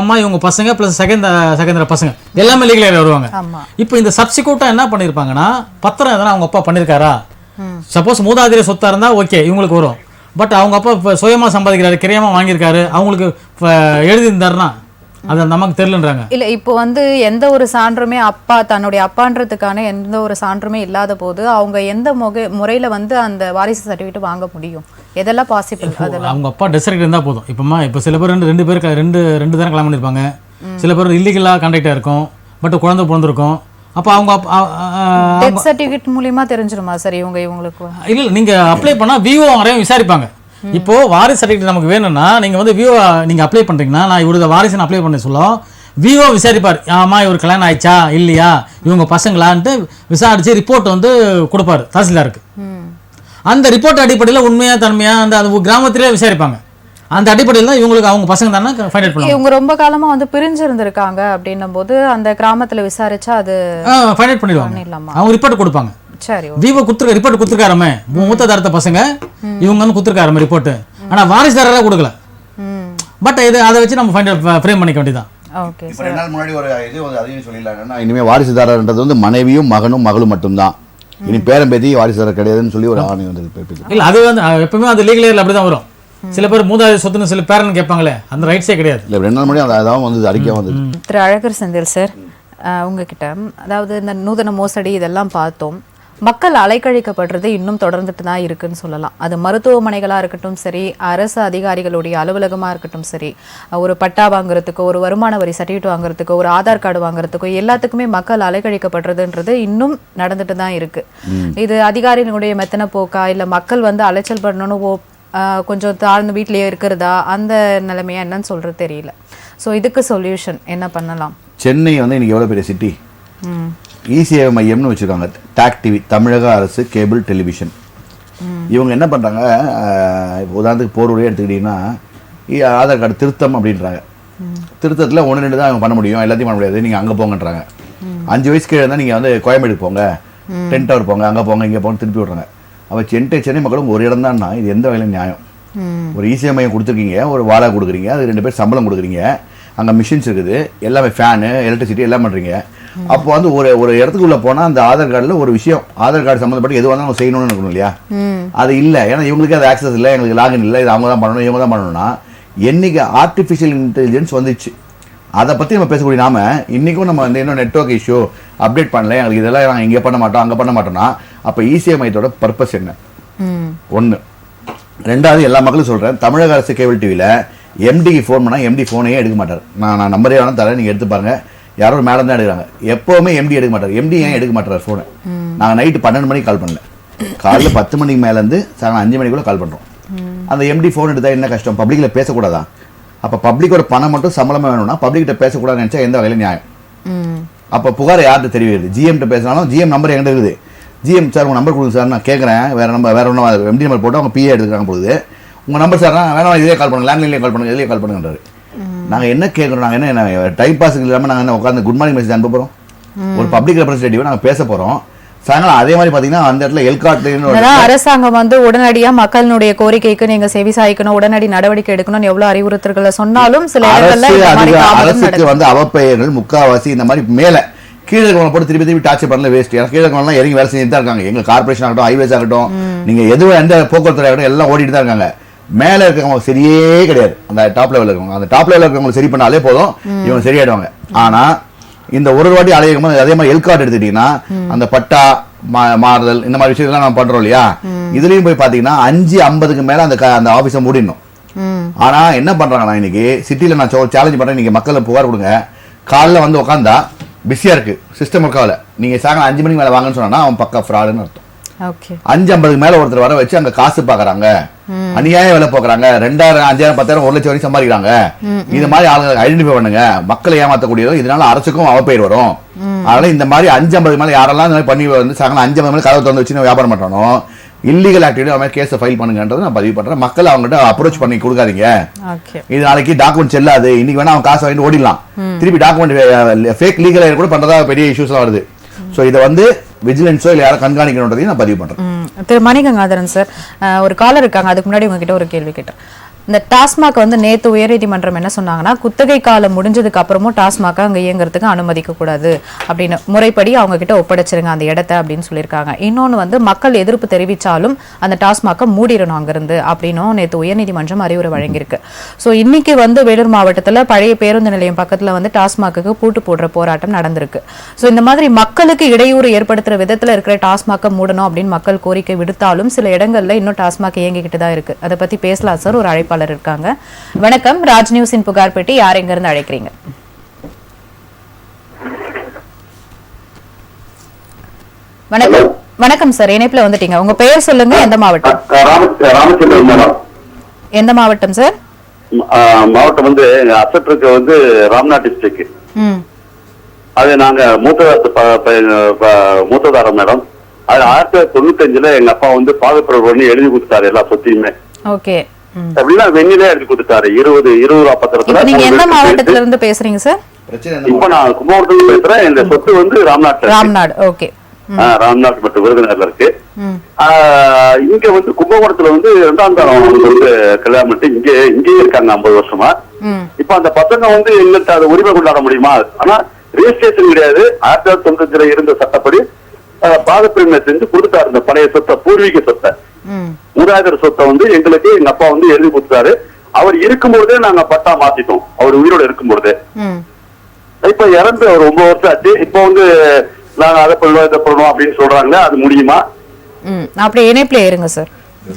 அம்மா, இவங்க பசங்க பிளஸ் செகண்ட் பசங்க எல்லாமே லீகல் வருவாங்க. இப்போ இந்த சப்சிக்யூட்டா என்ன பண்ணிருப்பாங்கன்னா, பத்திரம் எதனா அவங்க அப்பா பண்ணிருக்காரா, சப்போஸ் மூதாதிரி சொத்தா இருந்தா ஓகே இவங்களுக்கு வரும். பட் அவங்க அப்பா சுயமா சம்பாதிக்கிறாரு, கிரையமா வாங்கியிருக்காரு, அவங்களுக்கு எழுதியிருந்தாருன்னா அது நமக்கு தெரியலன்றாங்க. இல்ல, இப்போ வந்து எந்த ஒரு சான்றுமே தன்னுடைய அப்பான்றதுக்கான எந்த ஒரு சான்றுமே இல்லாத போது அவங்க எந்த முறையில வந்து அந்த வாரிசு சர்டிபிகேட் வாங்க முடியும்? எதெல்லாம் பாசிபிள்? அதெல்லாம் அவங்க அப்பா டெத் சர்டிபிகேட் இருந்தா போதும். இப்போ சில பேர் ரெண்டு தரம் கல்யாணம் பண்ணிருப்பாங்க, சில பேர் இல்லீகலா கான்டாக்டா இருக்கும், பட் குழந்தை பிறந்திருக்கும். அப்ப அவங்க டெத் சர்டிபிகேட் மூலமா தெரிஞ்சிருமா சார் இவங்களுக்கு? இல்ல, நீங்க அப்ளை பண்ணா விஓ வரையும் விசாரிப்பாங்க. இப்போ வாரிசு சர்டிபிகேட் நமக்கு வேணும்னா நீங்க வந்து விஓ நீங்க அப்ளை பண்றீங்கன்னா, நான் இவரோட வாரிசு அப்ளை பண்ண சொல்லும், விஓ விசாரிப்பார். ஆமா, இவர் கல்யாணம் ஆயிடுச்சா இல்லையா, இவங்க பசங்களான்ட்டு விசாரிச்சு ரிப்போர்ட் வந்து கொடுப்பாரு தாசில்தாருக்கு. அந்த ரிப்போர்ட் அடிப்படையில் உண்மையா தன்மையா அந்த கிராமத்திலே விசாரிப்பாங்க. அந்த அடிப்படையில் தான் இவங்களுக்கு அவங்க பசங்க தானே ஃபைண்ட் அவுட் பண்ணுவாங்க. இவங்க ரொம்ப காலமா வந்து பிரிஞ்சு இருந்திருக்காங்க அப்படின்னும் போது அந்த கிராமத்துல விசாரிச்சா அது ஃபைண்ட் அவுட் பண்ணிடுவாங்க. அவங்க ரிப்போர்ட் கொடுப்பாங்க. சரி, விவோ ரிப்போர்ட் கொடுத்துருக்காருமே, மூத்த தாரத்த பசங்க இவங்க வந்து கொடுத்துருக்காரு ரிப்போர்ட். ஆனா வாரிசுதாரரா கொடுக்கல. பட் இது அதை வச்சு நம்ம ஃப்ரேம் பண்ணிக்க வேண்டியதான். ஓகே இப்போ 2 நாள் முன்னாடி ஒரு இது வந்து அதையும் சொல்லிடலாங்கன்னா, இனிமேல் வாரிசுதாரர்ன்றது வந்து மனைவியும் மகளும் மட்டும்தான். இனி பேரம்பேத்தி வாரிசுதாரர் கிடையாதுன்னு சொல்லி ஒரு ஆணை வந்து இல்லை, அது வந்து எப்பவுமே அது லீகல் ஏரியில் அப்படி தான் வரும். சில பேர் மூதாதி சொத்துன்னு சில பேரன்னு கேட்பாங்களே, அந்த ரைட்ஸே கிடையாது. இல்லை 2 நாள் முன்னாடி அதான் வந்து அறிக்கையாக வந்தது. திரு அழகர் செந்தில் சார், உங்ககிட்ட அதாவது இந்த நூதன மோசடி இதெல்லாம் பார்த்தோம். மக்கள் அலைக்கழிக்கப்படுறது இன்னும் தொடர்ந்துட்டு தான் இருக்குன்னு சொல்லலாம். அது மருத்துவமனைகளாக இருக்கட்டும் சரி, அரசு அதிகாரிகளுடைய அலுவலகமாக இருக்கட்டும் சரி, ஒரு பட்டா வாங்குறதுக்கோ, ஒரு வருமான வரி சர்டிஃபிகேட் வாங்குறதுக்கோ, ஒரு ஆதார் கார்டு வாங்குறதுக்கோ எல்லாத்துக்குமே மக்கள் அலைக்கழிக்கப்படுறதுன்றது இன்னும் நடந்துட்டு தான் இருக்கு. இது அதிகாரிகளுடைய மெத்தன போக்கா, இல்லை மக்கள் வந்து அலைச்சல் பண்ணணும் கொஞ்சம் தாழ்ந்த வீட்டிலேயே இருக்கிறதா, அந்த நிலைமையா என்னன்னு சொல்றது தெரியல. ஸோ இதுக்கு சொல்யூஷன் என்ன பண்ணலாம்? சென்னை வந்து இன்னைக்கு எவ்வளோ பெரிய சிட்டி, இசேவை மையம்னு வச்சுருக்காங்க. டாக் டிவி, தமிழக அரசு கேபிள் டெலிவிஷன். இவங்க என்ன பண்ணுறாங்க, உதாரணத்துக்கு போர்வழியாக எடுத்துக்கிட்டிங்கன்னா ஆதார் கார்டு திருத்தம் அப்படின்றாங்க. திருத்தத்தில் 1-2 தான் அவங்க பண்ண முடியும், எல்லாத்தையும் பண்ண முடியாது, நீங்கள் அங்கே போங்கன்றாங்க. 5 வயசு கீழே இருந்தால் நீங்கள் வந்து கோயம்பேடுக்கு போங்க, 10 டவர் போங்க, அங்கே போங்க, இங்கே போங்க, திருப்பி விட்றாங்க. அப்போ சென்னை மக்களும் ஒரு இடம் தான்னா இது எந்த வகையில் நியாயம்? ஒரு இசேவை மையம் கொடுத்துருக்கீங்க, ஒரு வாடகை கொடுக்குறீங்க, அது 2 பேர் சம்பளம் கொடுக்குறீங்க, அங்கே மிஷின்ஸ் இருக்குது, எல்லாமே ஃபேனு, எலக்ட்ரிசிட்டி எல்லாம் பண்ணுறீங்க. அப்போ வந்து ஒரு இடத்துக்குள்ள போனால் அந்த ஆதார் கார்டில் ஒரு விஷயம், ஆதார் கார்டு சம்மந்தப்பட்டு எது வந்தாலும் செய்யணும்னு இருக்கணும் இல்லையா? அது இல்லை, ஏன்னா இவங்களுக்கு அது ஆக்சஸ் இல்லை, எங்களுக்கு லாகின் இல்லை, இது அவங்க தான் பண்ணணும், இவங்க தான் பண்ணணும்னா என்னைக்கு ஆர்டிஃபிஷியல் இன்டெலிஜென்ஸ் வந்துச்சு, அதை பற்றி நம்ம பேசக்கூடிய நாம இன்றைக்கும் நம்ம வந்து இன்னும் நெட்வொர்க் இஷ்யூ அப்டேட் பண்ணல, எங்களுக்கு இதெல்லாம் நாங்கள் இங்கே பண்ண மாட்டோம், அங்கே பண்ண மாட்டோம்னா அப்போ இசேவை மையத்தோட பர்பஸ் என்ன? 1. 2வது, எல்லா மக்களும் சொல்கிறேன், தமிழக அரசு கேபிள் டிவியில் எம்டிக்கு ஃபோன் பண்ணால் எம்டி ஃபோனையே எடுக்க மாட்டார். நான் நம்பரே வேணால் தரேன், நீங்கள் எடுத்து பாருங்கள், யாரோ ஒரு மேடம் தான் எடுக்கிறாங்க. எப்போவுமே எம்டி எடுக்க மாட்டார். எம்டி ஏன் எடுக்க மாட்டார் ஃபோனை? நாங்கள் நைட்டு 12 மணிக்கு கால் பண்ணல, காலைல 10 மணிக்கு மேலேருந்து சாயங்காலம் 5 மணிக்குள்ளே கால் பண்ணுறோம். அந்த எம்டி ஃபோன் எடுத்தால் என்ன கஷ்டம்? பப்ளிக்கில் பேசக்கூடாதா? அப்போ பப்ளிக்கோட பணம் மட்டும் சம்பளமாக வேணும்னா பப்ளிக்கிட்ட பேசக்கூடாதுன்னு நினச்சா எந்த வகையில் நியாயம்? அப்போ புகார் யார்கிட்ட தெரிவிக்கிறது? ஜிஎம்கிட்ட பேசினாலும் ஜிஎம் நம்பர் எங்கிட்ட இருக்குது, ஜிஎம் சார் உங்கள் நம்பர் கொடுங்க சார், நான் கேட்குறேன், வேறு ஒன்றும் எம்டி நம்பர் போட்டு அவங்க பிஏ எடுத்துக்கிறாங்க போகுது, உங்கள் நம்பர் சார் வேணாம் இதே கால் பண்ணுங்க, லேண்ட்லைன்லேயே கால் பண்ணுங்க, இதிலே கால் பண்ணுங்கன்றாரு. நாங்கள் என்ன கேட்குறோம்? நாங்கள் என்ன டைம் பாஸுக்கு இல்லாமல் நாங்கள் என்ன உட்காந்து குட் மார்னிங் மெசேஜ் அனுப்ப போகிறோம்? ஒரு பப்ளிக் ரெப்ரஸன்டேட்டிவ் நாங்கள் பேச போகிறோம். சாயங்காலம் அதே மாதிரி பார்த்தீங்கன்னா அந்த இடத்துல எல்கார்ட்ல அரசாங்கம் வந்து உடனடியாக மக்களுடைய கோரிக்கைக்கு நீங்க செவி சாய்க்கணும், உடனடி நடவடிக்கை எடுக்கணும்னு எவ்வளவு அறிவுறுத்தல்களை சொன்னாலும் சில அரசுக்கு வந்து அவப்பெயர்கள் முக்காவாசி இந்த மாதிரி மேல கீழே போட்டு திருப்பி டார்ச்சர் பண்ணல வேஸ்ட். கீழே இறங்கி வேலை செஞ்சுட்டு தான் இருக்காங்க. எங்க கார்பரேஷன் ஆகட்டும், ஹைவேஸ் ஆகட்டும், நீங்க எதுவும் எந்த போக்குவரத்து ஆகட்டும் எல்லாம் ஓடிட்டு தான் இருக்காங்க. மேல இருக்கவங்க சரியே கிடையாது. அந்த டாப் லெவலில் இருக்கவங்க, அந்த டாப் லெவலில் இருக்கவங்க சரி பண்ணாலே போதும், இவங்க சரியாயிடுவாங்க. ஆனா இந்த ஒரு வாட்டி அலையும் போது அதே மாதிரி எல்கார்டு எடுத்துட்டீங்கன்னா அந்த பட்டா மாறுதல் இந்த மாதிரி விஷயங்கள்லாம் நம்ம பண்றோம் இல்லையா? இதுலயும் போய் பாத்தீங்கன்னா 5:50க்கு மேல அந்த ஆபீஸை மூடிடணும். ஆனா என்ன பண்றாங்கன்னா இன்னைக்கு சிட்டில நான் சேலஞ்ச் பண்றேன், நீங்க மக்கள் புகார் கொடுங்க, காலைல வந்து உட்காந்தா பிஸியா இருக்கு, சிஸ்டம் ஒர்க் ஆகல, நீங்க சாயங்காலம் 5 மணிக்கு மேல வாங்கன்னு சொன்னா அவன் பக்கா ஃப்ராடுன்னு அர்த்தம். 5:50க்கு மேல ஒருத்தர் வர வச்சு அங்க காசு பாக்குறாங்க, அநியாய வேலை போக்குறாங்க, 2000, 5000, 10,000, 1 லட்சம் வரைக்கும் சம்பாதிக்கிறாங்க. இது மாதிரி ஆளுங்க ஐடென்டிஃபை பண்ணுங்க, மக்களை ஏமாத்தக்கூடியதோ, இதனால அரசுக்கும் அவப்பெயர் வரும். அதனால இந்த மாதிரி 5:50 மேல யாரெல்லாம் இந்த மாதிரி பண்ணி வந்து சாயங்காலம் 5:50 மேல கதவை திறந்து வச்சு வியாபாரம் பண்றானோ இல்லீகல் ஆக்டிவிட்டி அவன் கேஸை ஃபைல் பண்ணுங்கன்றது நான் பதிவு பண்றேன். மக்கள் அவங்ககிட்ட அப்ரோச் பண்ணி கொடுக்காதீங்க. இது நாளைக்கு டாக்குமெண்ட் செல்லாது, இன்னைக்கு வேணா அவன் காசு வாங்கிட்டு ஓடிடலாம், திருப்பி டாக்குமெண்ட் ஃபேக் லீகல் கூட பண்றதா பெரிய இஷ்யூஸ் வருது. ஸோ இதை வந்து விஜிலன்ஸோ இல்லை யாரும் கண்காணிக்கணுன்றதையும் நான் பதிவு பண்றேன். திரு மணிகங்காதரன் சார், ஒரு காலர் இருக்காங்க, அதுக்கு முன்னாடி உங்ககிட்ட ஒரு கேள்வி கேட்டேன். இந்த டாஸ்மாக் வந்து நேற்று உயர்நீதிமன்றம் என்ன சொன்னாங்கன்னா, குத்தகை காலம் முடிஞ்சதுக்கு அப்புறமும் டாஸ்மாக் அங்கே இயங்குறதுக்கு அனுமதிக்க கூடாது அப்படின்னு முறைப்படி அவங்க கிட்ட ஒப்படைச்சிருங்க அந்த இடத்த அப்படின்னு சொல்லியிருக்காங்க. இன்னொன்று வந்து மக்கள் எதிர்ப்பு தெரிவித்தாலும் அந்த டாஸ்மாக்கை மூடிடணும் அங்கிருந்து அப்படின்னும் நேற்று உயர்நீதிமன்றம் அறிவுரை வழங்கியிருக்கு. ஸோ இன்னைக்கு வந்து வேலூர் மாவட்டத்தில் பழைய பேருந்து நிலையம் பக்கத்தில் வந்து டாஸ்மாக்கு பூட்டு போடுற போராட்டம் நடந்திருக்கு. ஸோ இந்த மாதிரி மக்களுக்கு இடையூறு ஏற்படுத்துற விதத்தில் இருக்கிற டாஸ்மாக்கை மூடணும் அப்படின்னு மக்கள் கோரிக்கை விடுத்தாலும் சில இடங்கள்ல இன்னும் டாஸ்மாக் இயங்கிக்கிட்டு தான் இருக்கு. அதை பத்தி பேசலாம் சார். ஒரு அழைப்பு இருக்காங்க. வணக்கம், ராஜ் நியூஸின் புகார் பெட்டி, யார் எங்க இருந்து அழைக்கிறீங்க? வணக்கம். வணக்கம் சார், இணைப்புல வந்துட்டீங்க. உங்க பெயர் சொல்லுங்க, எந்த மாவட்டம்? எந்த மாவட்டம் சார்? மாவட்டம் வந்து அசட்டுக்கு வந்து ராம்நாத் டிஸ்ட்ரிக்ட். அது நாங்க மூத்ததாரம் மேடம். அது 1995 எங்க அப்பா வந்து பாகப்பிரவு பண்ணி எழுதி கொடுத்தாரு எல்லா சொத்தையுமே. ஓகே. வெண்ணிலே எழுதி கொடுத்தாரு 20 பத்திரத்துல. நீங்க எந்த மாவட்டத்துல இருந்து பேசுறீங்க சார்? இப்ப நான் கும்பகோணத்துல பேசுறேன். இந்த சொத்து வந்து ராம்நாட். ராம்நாடு. ஓகே. ராம்நாத் மற்றும் விருதுநகர்ல இருக்கு. இங்க வந்து கும்பகோணத்துல வந்து 2ஆம் தரம் அவங்க வந்து கல்யாணம் பண்ணிட்டு இங்கேயே இருக்காங்க 50 வருஷமா. இப்ப அந்த பசங்க வந்து எங்கள்கிட்ட அதை உரிமை கொண்டாட முடியுமா? ஆனா ரெஜிஸ்ட்ரேஷன் கிடையாது. 1995 இருந்த சட்டப்படி பாகப்பிரிவினை செஞ்சு கொடுத்தாரு. இந்த பழைய சொத்தை, பூர்வீக சொத்தை, மூதாதிர சொத்தை வந்து எங்களுக்கு எங்க அப்பா வந்து எழுதி கொடுத்தாரு. அவர் இருக்கும்போதே நாங்க பட்டா மாத்திட்டோம், அவர் உயிரோட இருக்கும்போதே. இப்ப இறந்து ஒரு 9 வருஷம் ஆச்சு. இப்ப வந்து நாங்க அதை பண்ணுவோம் இதை பண்ணுவோம் அப்படின்னு சொல்றாங்க. அது முடியுமா? அப்படியே இணைப்புல இருங்க சார்.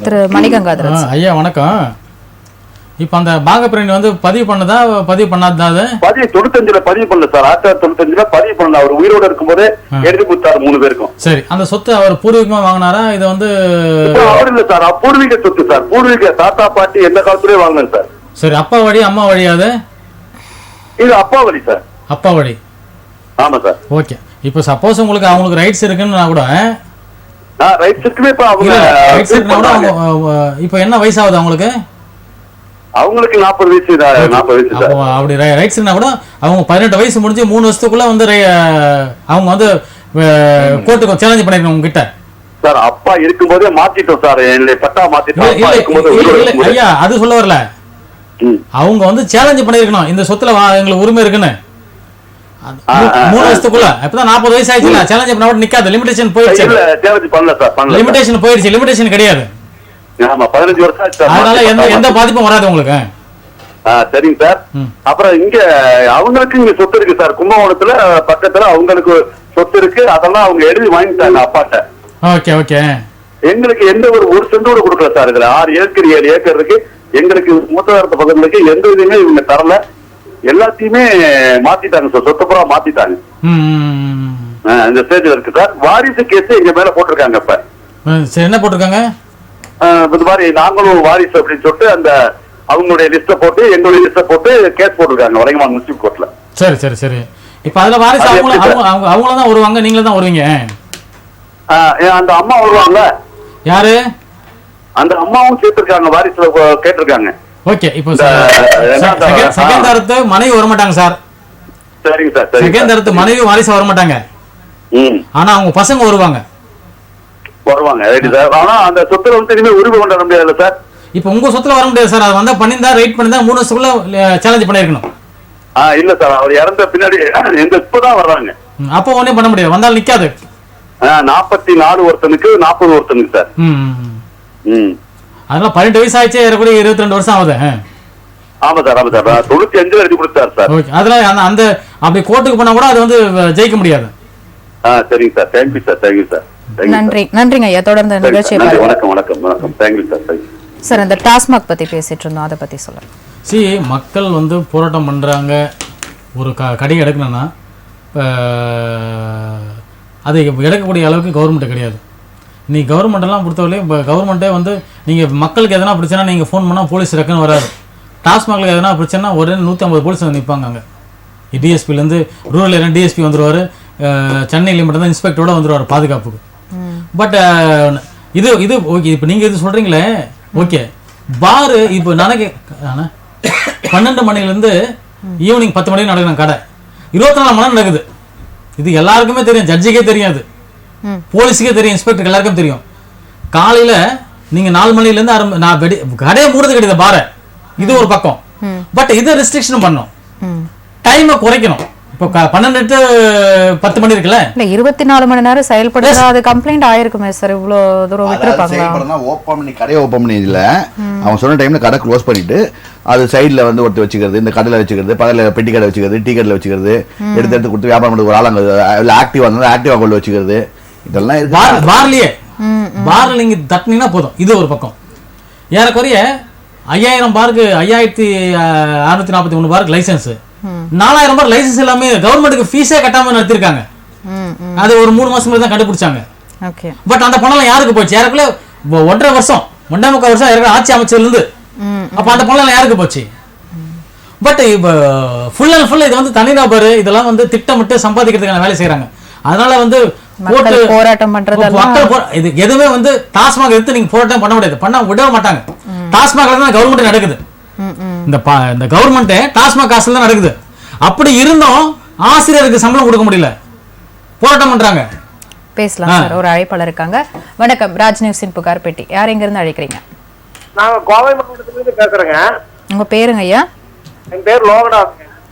திரு மணிகங்காதரன். ஐயா வணக்கம். இப்ப அந்த பாகப்பிரிவினை வந்து பதிவு பண்ணதா பதிவு பண்ணாதா? பதிவு 95ல பதிவு பண்ணல சார். 1995ல பதிவு பண்ணல. அவர் உயிரோட இருக்கும்போதே எழுதி கொடுத்தாரு 3 பேருக்கும். சரி, அந்த சொத்து அவர் பூர்வீகமா வாங்கினாரா? இது வந்து அவர் இல்ல சார், பூர்வீக சொத்து சார். பூர்வீக தாத்தா பாட்டி எந்த காலத்திலேயே வாங்கினது சார். சரி, அப்பா வழி அம்மா வழியாது? இது அப்பா வழி சார். அப்பா வழி. ஆமா சார். ஓகே. இப்போ சப்போஸ் உங்களுக்கு அவங்களுக்கு ரைட்ஸ் இருக்குன்னு கூட ரைட்ஸ் இருக்குமே. இப்ப அவங்க ரைட்ஸ் இருக்குன்னா கூட இப்போ என்ன வயசு ஆகுது அவங்களுக்கு? அவங்களுக்கு 40 வயசு. 40 வயசு சார். அப்படி ரைட்ஸ் இருந்தா கூட அவங்க 18 வயசு முடிஞ்சு 3 வருஷத்துக்குள்ள வந்து அவங்க வந்து கோர்ட்டுக்கு சேலஞ்ச் பண்ணிருக்கணும் உங்ககிட்ட. சார் அப்பா இருக்கும்போதே மாத்திட்டோம் சார். என்னுடைய பட்டா மாத்திட்டோம். ஐயா அது சொல்ல வரல. அவங்க வந்து சேலஞ்ச் பண்ணிருக்கணும் இந்த சொத்துல எங்களுக்கு உரிமை இருக்குன்னு 3 வருஷத்துக்குள்ள. இப்பதான் 40 வயசு ஆயிடுச்சுல, சேலஞ்ச் பண்ண நிக்காது. லிமிடேஷன் போயிடுச்சு. சேலஞ்ச் பண்ணல சார். லிமிடேஷன் போயிடுச்சு. லிமிடேஷன் கிடையாது. ஆமா 15 வருஷம் ஆச்சு. அதனால எந்த பாதிப்பும் வராது உங்களுக்கு. சரிங்க சார். அப்புறம் இங்க அவங்களுக்கு இங்க சொத்து இருக்கு சார். கும்பகோணத்துல பக்கத்துல அவங்களுக்கு சொத்து இருக்கு. அதெல்லாம் அவங்க எழுதி வாங்கிட்டாங்க அப்பாட்ட. Okay okay. எங்களுக்கு எந்த ஒரு சென்ட் கூட கொடுக்கல சார். இதுல 6 ஏக்கர் 7 ஏக்கர் இருக்கு. எங்களுக்கு மூத்ததாரத்த பக்கத்துக்கு எந்த இதுவுமே இவங்க தரல. எல்லாத்தையுமே மாத்திட்டாங்க சார். சொத்து பூரா மாத்திட்டாங்க. இந்த ஸ்டேஜ்ல இருக்கு சார். வாரிசு கேஸ் எங்க மேல போட்டிருக்காங்க. இப்ப என்ன போட்டிருக்காங்க? இந்த மாதிரி நாங்களும் வாரிசு அப்படின்னு சொல்லிட்டு அந்த அவங்களுடைய லிஸ்ட போட்டு எங்களுடைய லிஸ்ட போட்டு கேஸ் போட்டிருக்காங்க வடங்கமான் முனிசிபல் கோர்ட்ல. சரி சரி சரி. இப்ப அதுல வாரிசு அவங்கள தான் வருவாங்க, நீங்களும் தான் வருவீங்க? அந்த அம்மா வருவாங்கல்ல. யாரு? அந்த அம்மாவும் சேர்த்திருக்காங்க, வாரிசுல கேட்டிருக்காங்க. ஓகே. இப்போ செகண்ட் தரத்து மனைவி வர மாட்டாங்க சார். சரிங்க சார். செகண்ட் தரத்து மனைவி வாரிசு வர மாட்டாங்க. ஆனா அவங்க பசங்க வருவாங்க. ஆனா அந்த சொத்துல வந்து இனிமே உரிமை கொண்டாட முடியாது சார். இப்ப உங்க சொத்துல வர முடியாது சார். அது வந்தா பண்ணிருந்தா ரைட் பண்ணிருந்தா 3 வருஷத்துக்குள்ள சேலஞ்ச் பண்ணிருக்கணும். இல்ல சார், அவர் இறந்த பின்னாடி எங்க இப்பதான் வர்றாங்க. அப்ப ஒண்ணும் பண்ண முடியாது, வந்தாலும் நிக்காது. 44 ஒருத்தனுக்கு 40 ஒருத்தனுக்கு சார். அதனால 18 வயசு ஆயிடுச்சு, ஏறக்கூடிய 22 வருஷம் ஆகுது. ஆமா சார். ஆமா சார். 95 எழுதி கொடுத்தாரு சார். அதனால அந்த அப்படி கோர்ட்டுக்கு போனா கூட அது வந்து ஜெயிக்க முடியாது. சரிங்க sir. Thank you sir. Thank you sir. நன்றிங்க ஐயா. தொடர்ந்து நிகழ்ச்சியை வணக்கம் வணக்கம் வணக்கம். Thank you sir. சார் இந்த டாஸ்மாக் பத்தி பேசிட்டு இருந்தோம், அதை பத்தி சொல்லுங்க. மக்கள் வந்து போராட்டம் பண்றாங்க. ஒரு கடை எடுக்கணும்னா அது எடுக்கக்கூடிய அளவுக்கு கவர்மெண்ட் கிடையாது. நீ கவர்மெண்ட்டெல்லாம் பொறுத்தவரையும் இப்போ கவர்மெண்ட்டே வந்து நீங்கள் மக்களுக்கு எதனா பிரச்சனை நீங்கள் ஃபோன் பண்ணால் போலீஸ் டக்குன்னு வராது. டாஸ்மாகில் எதனா பிரச்சனை உடனே 150 போலீஸ் வந்து நிற்பாங்க. அங்கே டிஎஸ்பிலேருந்து ரூரல் ஏரியா டிஎஸ்பி வந்துடுவார். சென்னையில் மட்டும்தான் இன்ஸ்பெக்டரோட வந்துடுவார் பாதுகாப்புக்கு. பட் இது ஓகே. இப்போ நீங்கள் இது சொல்கிறீங்களே ஓகே. பாரு இப்போ நாளைக்கு 12 மணிலேருந்து ஈவினிங் 10 மணிக்கு நடக்கணும் கடை. 24 மணி நேரம் நடக்குது. இது எல்லாருக்குமே தெரியும், ஜட்ஜுக்கே தெரியாது, போலீஸுக்கே தெரியும், இன்ஸ்பெக்டருக்கு எல்லாருக்கும் தெரியும். காலையில நீங்க 4 மணிலேருந்து நான் கடையை மூடுறது கிடையாது பார. இது ஒரு பக்கம். பட் இதை ரெஸ்ட்ரிக்ஷன் பண்ணும், டைமை குறைக்கணும். இப்போ 12 to 10 மணி இருக்குல்ல, 24 மணி நேரம் செயல்படுறது. அது கம்ப்ளைண்ட் ஆயிருக்குமே சார். இவ்வளோ தூரம் விட்டுருப்பாங்களா? ஓப்பன் பண்ணி கடையை ஓப்பன் பண்ணி இல்லை, அவன் சொன்ன டைம்ல கடை க்ளோஸ் பண்ணிட்டு அது சைடில் வந்து ஒருத்தர் வச்சுக்கிறது, இந்த கடையில் வச்சுக்கிறது, பக்கத்தில் பெட்டி கடை வச்சுக்கிறது, டீ கடையில் வச்சுக்கிறது, எடுத்து கொடுத்து வியாபாரம் பண்ணுறது ஒரு ஆளாங்க ஆக்டிவா இருந்தால் ஆக்டிவா கொண்டு வச்சுக்கிறது, இதெல்லாம் இருக்கு. பார்லயே பார்ல நீங்க தட்டினீங்கன்னா போதும். இது ஒரு பக்கம். ஏறக்குறைய 5000 பாருக்கு 5643 பாருக்கு லைசன்ஸ், 4000 பார் லைசன்ஸ் எல்லாமே கவர்மெண்ட்டுக்கு ஃபீஸே கட்டாம நடத்திருக்காங்க. அது ஒரு 3 மாசம் தான் கண்டுபிடிச்சாங்க. பட் அந்த பணம் யாருக்கு போச்சு? ஏறக்குறைய 1.5 வருஷம் 1.25 வருஷம் ஆட்சி அமைச்சர்ல இருந்து. அப்ப அந்த பணம் யாருக்கு போச்சு? பட் இப்போ ஃபுல் அண்ட் ஃபுல் இது வந்து தனிநபர் இதெல்லாம் வந்து திட்டமிட்டு சம்பாதிக்கிறதுக்கான வேலை செய்யறாங்க. அதனால வந்து போராட்டம் பண்றது இது எதுவுமே வந்து டாஸ்மாக் எடுத்து நீங்க போராட்டம் பண்ண முடியாது, பண்ண விட மாட்டாங்க. டாஸ்மாக்ல தான் கவர்மெண்ட் நடக்குது. இந்த கவர்மெண்ட் டாஸ்மாக் காசுல தான் நடக்குது. அப்படி இருந்தும் ஆசிரியருக்கு சம்பளம் கொடுக்க முடியல, போராட்டம் பண்றாங்க. பேசலாம் சார். ஒரு அழைப்பாளர் இருக்காங்க. வணக்கம், ராஜ் நியூஸின் புகார் பெட்டி. யார் எங்க இருந்து அழைக்கிறீங்க? நாங்க கோவை மாவட்டத்துல இருந்து பேசுறேங்க. உங்க பேருங்க ஐயா? என் பேர் லோகநாதங்க.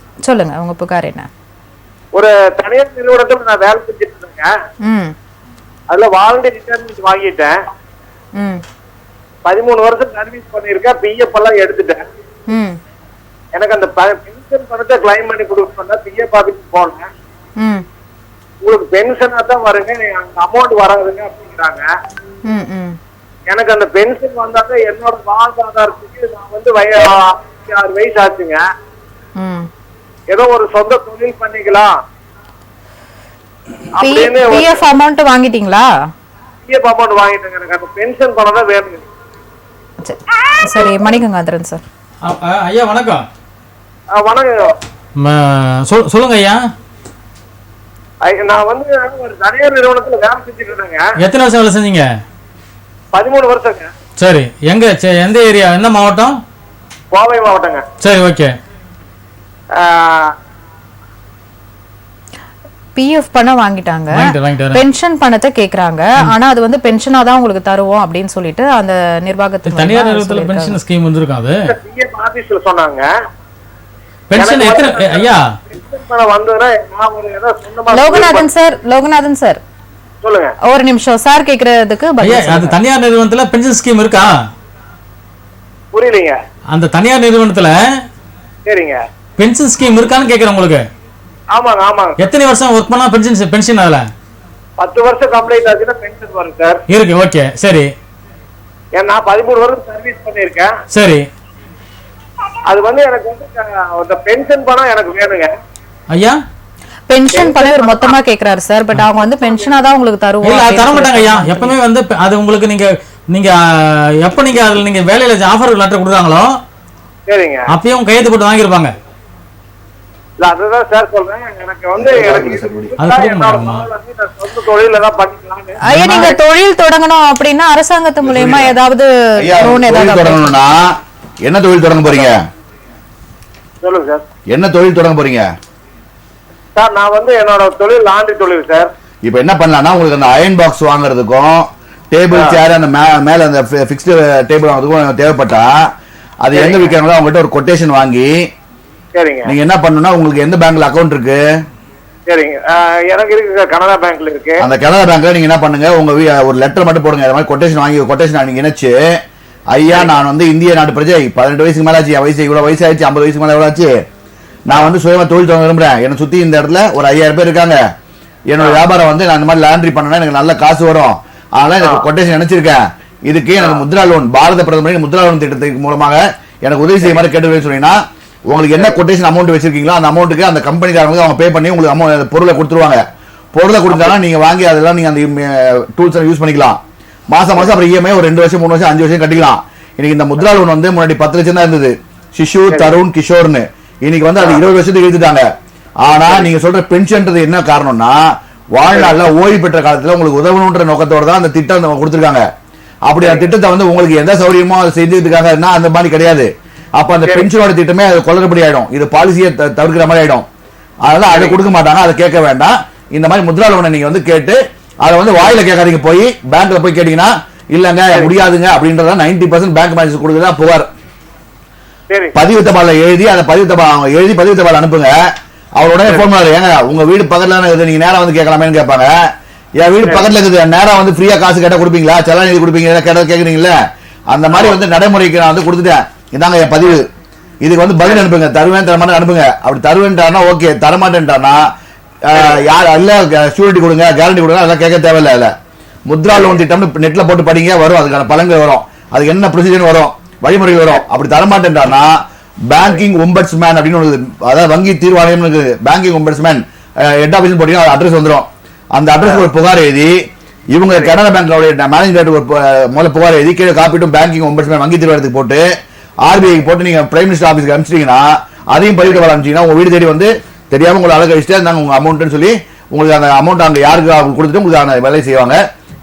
சொல்லுங்க, உங்க புகார் என்ன? ஒரு தனியார் நிறுவனத்துல நான் வேலை செஞ்சுட்டு இருந்தேங்க. அதுல வாலண்டியர் ரிட்டையர்மெண்ட் வாங்கிட்டேன். 13 வருஷம் சர்வீஸ் பண்ணிருக்கேன். பிஎஃப் எல்லாம் எடுத்துட்டேன். எனக்கு அந்த பென்ஷன் பணத்தை கிளைம் பண்ணி கொடுக்க பிஎஃப் ஆபீஸ் போனேன். உங்களுக்கு பென்ஷனா தான் வருங்க, அந்த அமௌண்ட் வராதுங்க அப்படிங்கிறாங்க. எனக்கு அந்த பென்ஷன் வந்தாதான் என்னோட வாழ்வாதாரத்துக்கு நான் வந்து 56 வயசு ஆச்சுங்க. ஏதோ ஒரு சொந்த தொழில் பண்ணிக்கலாம் அப்படின்னு பிஎஃப் அமௌண்ட் வாங்கிட்டீங்களா? பிஎஃப் அமௌண்ட் வாங்கிட்டேங்க. எனக்கு அந்த பென்ஷன் பணம் தான் வேணுங்க. சரி, மணிகங்காதரன் சார். ஐயா வணக்கம். வணக்கம். சொல்லுங்க ஐயா. நான் வந்து ஒரு தனியார் நிறுவனத்துல வேலை செஞ்சுட்டு இருந்தேங்க. எத்தனை வருஷம் வேலை செஞ்சீங்க? 13 வருஷங்க. சரி, எங்க எந்த ஏரியா, எந்த மாவட்டம்? கோவை மாவட்டங்க. சரி, ஓகே. பிஎஃப் பணம் வாங்கிட்டாங்க, பென்ஷன் பணத்தை கேக்குறாங்க. ஆனா அது வந்து பென்ஷனா தான் உங்களுக்கு தருவோம் அப்படின்னு சொல்லிட்டு அந்த நிர்வாகத்துக்கு தனியார் நிறுவனத்துல பென்ஷன் ஸ்கீம் வந்திருக்கும். அது பிஎஃப் ஆபீஸ்ல சொன்னாங்க. பென்ஷன் எத்தனை ஐயா? பென்ஷன் பணம் வந்ததுன்னா நான் ஒரு ஏதோ சொந்தமா. லோகநாதன் சார் சொல்லுங்க. ஒரு நிமிஷம் சார் கேக்குறதுக்கு பதில். அது தனியார் நிறுவனத்துல பென்ஷன் ஸ்கீம் இருக்கா? புரியலீங்க. அந்த தனியார் நிறுவனத்துல சரிங்க பென்ஷன் ஸ்கீம் இருக்கான்னு கேக்குறேன் உங்களுக்கு. ஆமாங்க ஆமாங்க. எத்தனை வருஷம் ஒர்க் பண்ணா பென்ஷன் அதுல? 10 வருஷம் கம்ப்ளீட் ஆச்சுன்னா பென்ஷன் வரும் சார். இருக்கு, ஓகே. சரி, நான் 13 வருஷம் சர்வீஸ் பண்ணிருக்கேன். சரி. அது வந்து எனக்கு வந்து அந்த பென்ஷன் பணம் எனக்கு வேணுங்க ஐயா. பென்ஷன் பணம் மொத்தமா கேக்குறாரு சார். பட் அவங்க வந்து பென்ஷனா தான் உங்களுக்கு தருவோம். இல்ல, தர மாட்டாங்க ஐயா. எப்பவுமே வந்து அது உங்களுக்கு நீங்க எப்ப நீங்க அதுல நீங்க வேலையில ஆஃபர் லெட்டர் கொடுத்தாங்களோ சரிங்க அப்பயும் கையெழுத்து போட்டு வாங்கிருப்பாங்க. இல்ல அதுதான் சார் சொல்றேன். எனக்கு வந்து சொந்த தொழில தான் பண்ணிக்கலாம். ஐயா, நீங்க தொழில் தொடங்கணும் அப்படின்னா அரசாங்கத்து மூலமா ஏதாவது லோன் ஏதாவது தொடங்கணும்னா என்ன தொழில் தொடங்க போறீங்க? சொல்லுங்க சார். என்ன தொழில் தொடங்க போறீங்க? சார் நான் வந்து என்னோட தொழில் லாண்ட்ரி தொழில் சார். இப்போ என்ன பண்ணலாம்னா உங்களுக்கு அந்த அயர்ன் பாக்ஸ் வாங்குறதுக்கும் டேபிள் சேர் அந்த மேல அந்த ஃபிக்ஸ்டு டேபிள் வாங்குறதுக்கும் தேவைப்பட்டா அது எங்க விற்கிறாங்களோ அவங்ககிட்ட ஒரு கொட்டேஷன் வாங்கி சரிங்க நீங்க என்ன பண்ணணும்னா உங்களுக்கு எந்த பேங்க்ல அக்கௌண்ட் இருக்கு? சரிங்க எனக்கு இருக்கு கனரா பேங்க்ல இருக்கு. அந்த கனரா பேங்க்ல நீங்க என்ன பண்ணுங்க, உங்க ஒரு லெட்டர் மட்டும் போடுங்க. இந்த மாதிரி கொட்டேஷன் வாங்கி கொட்டேஷன் நீங்க இணைச்சு, ஐயா நான் வந்து இந்திய நாட்டு பிரஜை, 18 வயசுக்கு மேல ஆச்சு, வயசு இவ்வளவு வயசு ஆயிடுச்சு, 50 வயசுக்கு மேல எவ்வளவு ஆச்சு, நான் வந்து சுயமா தொழில் தொடங்க விரும்புறேன். என்னை சுத்தி இந்த இடத்துல ஒரு 5000 பேர் இருக்காங்க. என்னோட வியாபாரம் வந்து நான் இந்த மாதிரி லாண்ட்ரி பண்ணனா எனக்கு நல்ல காசு வரும். அதனால எனக்கு கொட்டேஷன் நினைச்சிருக்கேன். இதுக்கு எனக்கு முத்ரா லோன், பாரத பிரதமரின் முத்ரா லோன் திட்டத்தின் மூலமாக எனக்கு உதவி செய்ய மாதிரி கேட்டு சொன்னீங்கன்னா உங்களுக்கு என்ன கொட்டேஷன் அமௌண்ட் வச்சிருக்கீங்களோ அந்த அமௌண்ட்டுக்கு அந்த கம்பெனிக்காரங்க அவங்க பே பண்ணி உங்களுக்கு பொருளை கொடுத்துருவாங்க. பொருளை கொடுத்தாலும் நீங்க வாங்கி அதெல்லாம் நீங்க அந்த டூல்ஸ் யூஸ் பண்ணிக்கலாம். மாசம் மாசம் அப்புறம் இஎம்ஐ ஒரு 2 வருஷம் 3 வருஷம் 5 வருஷம் கட்டிக்கலாம். இன்னைக்கு இந்த முத்ரா லோன் வந்து முன்னாடி 10 லட்சம் தான் இருந்தது, சிஷு தருண் கிஷோர்னு. இன்னைக்கு வந்து அது 20 வருஷத்துக்கு இழுத்துட்டாங்க. ஆனா நீங்க சொல்ற பென்ஷன்றது என்ன காரணம்னா வாழ்நாள்ல ஓய்வு பெற்ற காலத்துல உங்களுக்கு உதவணுன்ற நோக்கத்தோட தான் அந்த திட்டம் கொடுத்துருக்காங்க. அப்படி அந்த திட்டத்தை வந்து உங்களுக்கு எந்த சௌகரியமோ அதை செஞ்சதுக்காக அந்த மாதிரி கிடையாது. அப்ப அந்த பென்ஷனோட திட்டமே அது கொள்ளப்படி ஆயிடும். இது பாலிசியை தவிர்க்கிற மாதிரி ஆயிடும். அதனால அதை கொடுக்க மாட்டாங்க, அதை கேட்க வேண்டாம். இந்த மாதிரி முத்ரா லோனை நீங்க வந்து கேட்டு அதை வந்து வாயில கேட்காதீங்க. போய் பேங்க்ல போய் கேட்டீங்கன்னா இல்லங்க முடியாதுங்க அப்படின்றத 90% பேங்க் மேனேஜர் கொடுக்குறதா புகார். பதிவு தபால எழுதி அதை பதிவு தபால் அனுப்புங்க. அவரோட போன் பண்ணாரு, ஏங்க உங்க வீடு பக்கத்துல இருக்குது, நீங்க நேரம் வந்து கேட்கலாமேன்னு கேட்பாங்க. என் வீடு பக்கத்துல இருக்குது, நேரம் வந்து ஃப்ரீயா காசு கேட்டா கொடுப்பீங்களா, செலவு நிதி கொடுப்பீங்களா கேட்குறீங்களா? அந்த மாதிரி வந்து நடைமுறைக்கு நான் வந்து கொடுத்துட்டேன். இதாங்க என் பதிவு. இதுக்கு வந்து பதில் அனுப்புங்க. தருவேன் தரமாட்டேன் அனுப்புங்க. அப்படி தருவேன்ட்டாருன்னா ஓகே, தரமாட்டேன்ட்டாருன்னா யார் இல்ல ஷூரிட்டி கொடுங்க, கேரண்டி கொடுங்க, அதெல்லாம் கேட்க தேவையில்லை. இல்ல முத்ரா லோன் திட்டம்னு நெட்ல போட்டு படிங்க, வரும். அதுக்கான பலன்கள் வரும், அதுக்கு என்ன ப்ரொசீஜர் வரும், வழிமுறை வரும். அப்படி தரமாட்டேன்ட்டாருன்னா பேங்கிங் ஒம்பட்ஸ்மேன் அப்படின்னு அதாவது வங்கி தீர்வாணையம் இருக்குது. பேங்கிங் ஒம்பட்ஸ்மேன் ஹெட் ஆபீஸ் போட்டீங்கன்னா அட்ரஸ் வந்துடும். அந்த அட்ரஸ் ஒரு புகார் எழுதி இவங்க கனரா பேங்கோட மேனேஜிங் டைரக்டர் முதல்ல புகார் எழுதி கீழே காப்பிட்டும் பேங்கிங் ஒம்பட்ஸ்மேன் வங்கி தீர்வாணத்துக்கு போட்டு ஆர்பிஐ போட்டு நீங்க பிரைம் மினிஸ்டர் ஆபீஸ்க்கு அனுப்பிச்சிட்டீங்கன்னா அதையும் பதிவு தகவல் அனுப்பிச்சீங்கன்னா உங்க வீடு தேடி வந்து தெரியாம உங்களை அழகு வச்சுட்டு இருந்தாங்க உங்க அமௌண்ட்னு சொல்லி உங்களுக்கு அந்த அமௌண்ட் அங்க யாருக்கு கொடுத்துட்டு உங்களுக்கு அந்த வேலை செய்வாங்க.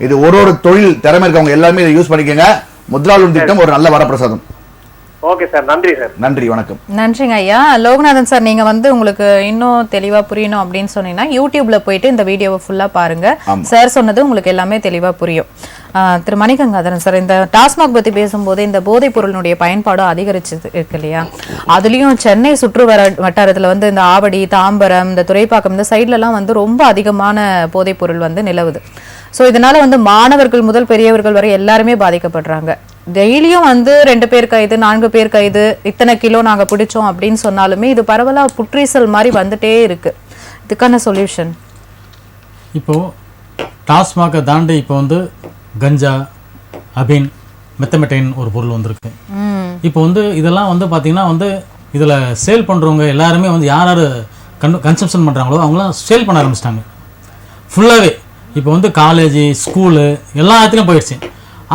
இது ஒரு தொழில் திறமை இருக்கவங்க எல்லாருமே இதை யூஸ் பண்ணிக்கோங்க. முத்ரா லோன் திட்டம் ஒரு நல்ல வரப்பிரசாதம். ஓகே சார், நன்றி சார். நன்றி, வணக்கம். நன்றிங்க ஐயா. லோகநாதன் சார், நீங்க வந்து உங்களுக்கு இன்னும் தெளிவா புரியணும் அப்படின்னு சொன்னீங்கன்னா யூடியூப்ல போயிட்டு இந்த வீடியோவை ஃபுல்லா பாருங்க. சார் சொன்னது உங்களுக்கு எல்லாமே தெளிவா புரியும். திரு மணிகங்காதரன் சார், இந்த டாஸ்மாக் பத்தி பேசும்போது இந்த போதைப் பொருளினுடைய பயன்பாடும் அதிகரிச்சது இருக்கு இல்லையா? அதுலயும் சென்னை சுற்று வட்டாரத்துல வந்து இந்த ஆவடி, தாம்பரம், இந்த துறைப்பாக்கம் இந்த சைட்ல எல்லாம் வந்து ரொம்ப அதிகமான போதைப் பொருள் வந்து நிலவுது. ஸோ இதனால வந்து மாணவர்கள் முதல் பெரியவர்கள் வரை எல்லாருமே பாதிக்கப்படுறாங்க. டெய்லியும் வந்து 2 பேர் கைது, 4 பேர் கைது, இத்தனை கிலோ நாங்க பிடிச்சோம் அப்படின்னு சொன்னாலுமே இது பரவலா புற்றீசல் மாதிரி வந்துட்டே இருக்கு. இதுக்கான சொல்யூஷன் இப்போ டாஸ்மாகை தாண்டி இப்போ வந்து கஞ்சா, அபின், மெத்தமெட்டைன் ஒரு பொருள் வந்திருக்கு. இப்போ வந்து இதெல்லாம் வந்து பார்த்தீங்கன்னா வந்து இதில் சேல் பண்ணுறவங்க எல்லாருமே வந்து யார் யார் கன்சம்ஷன் பண்ணுறாங்களோ அவங்களாம் சேல் பண்ண ஆரம்பிச்சிட்டாங்க ஃபுல்லாகவே. இப்போ வந்து காலேஜ், ஸ்கூலு எல்லா இடத்துலையும் போயிடுச்சு.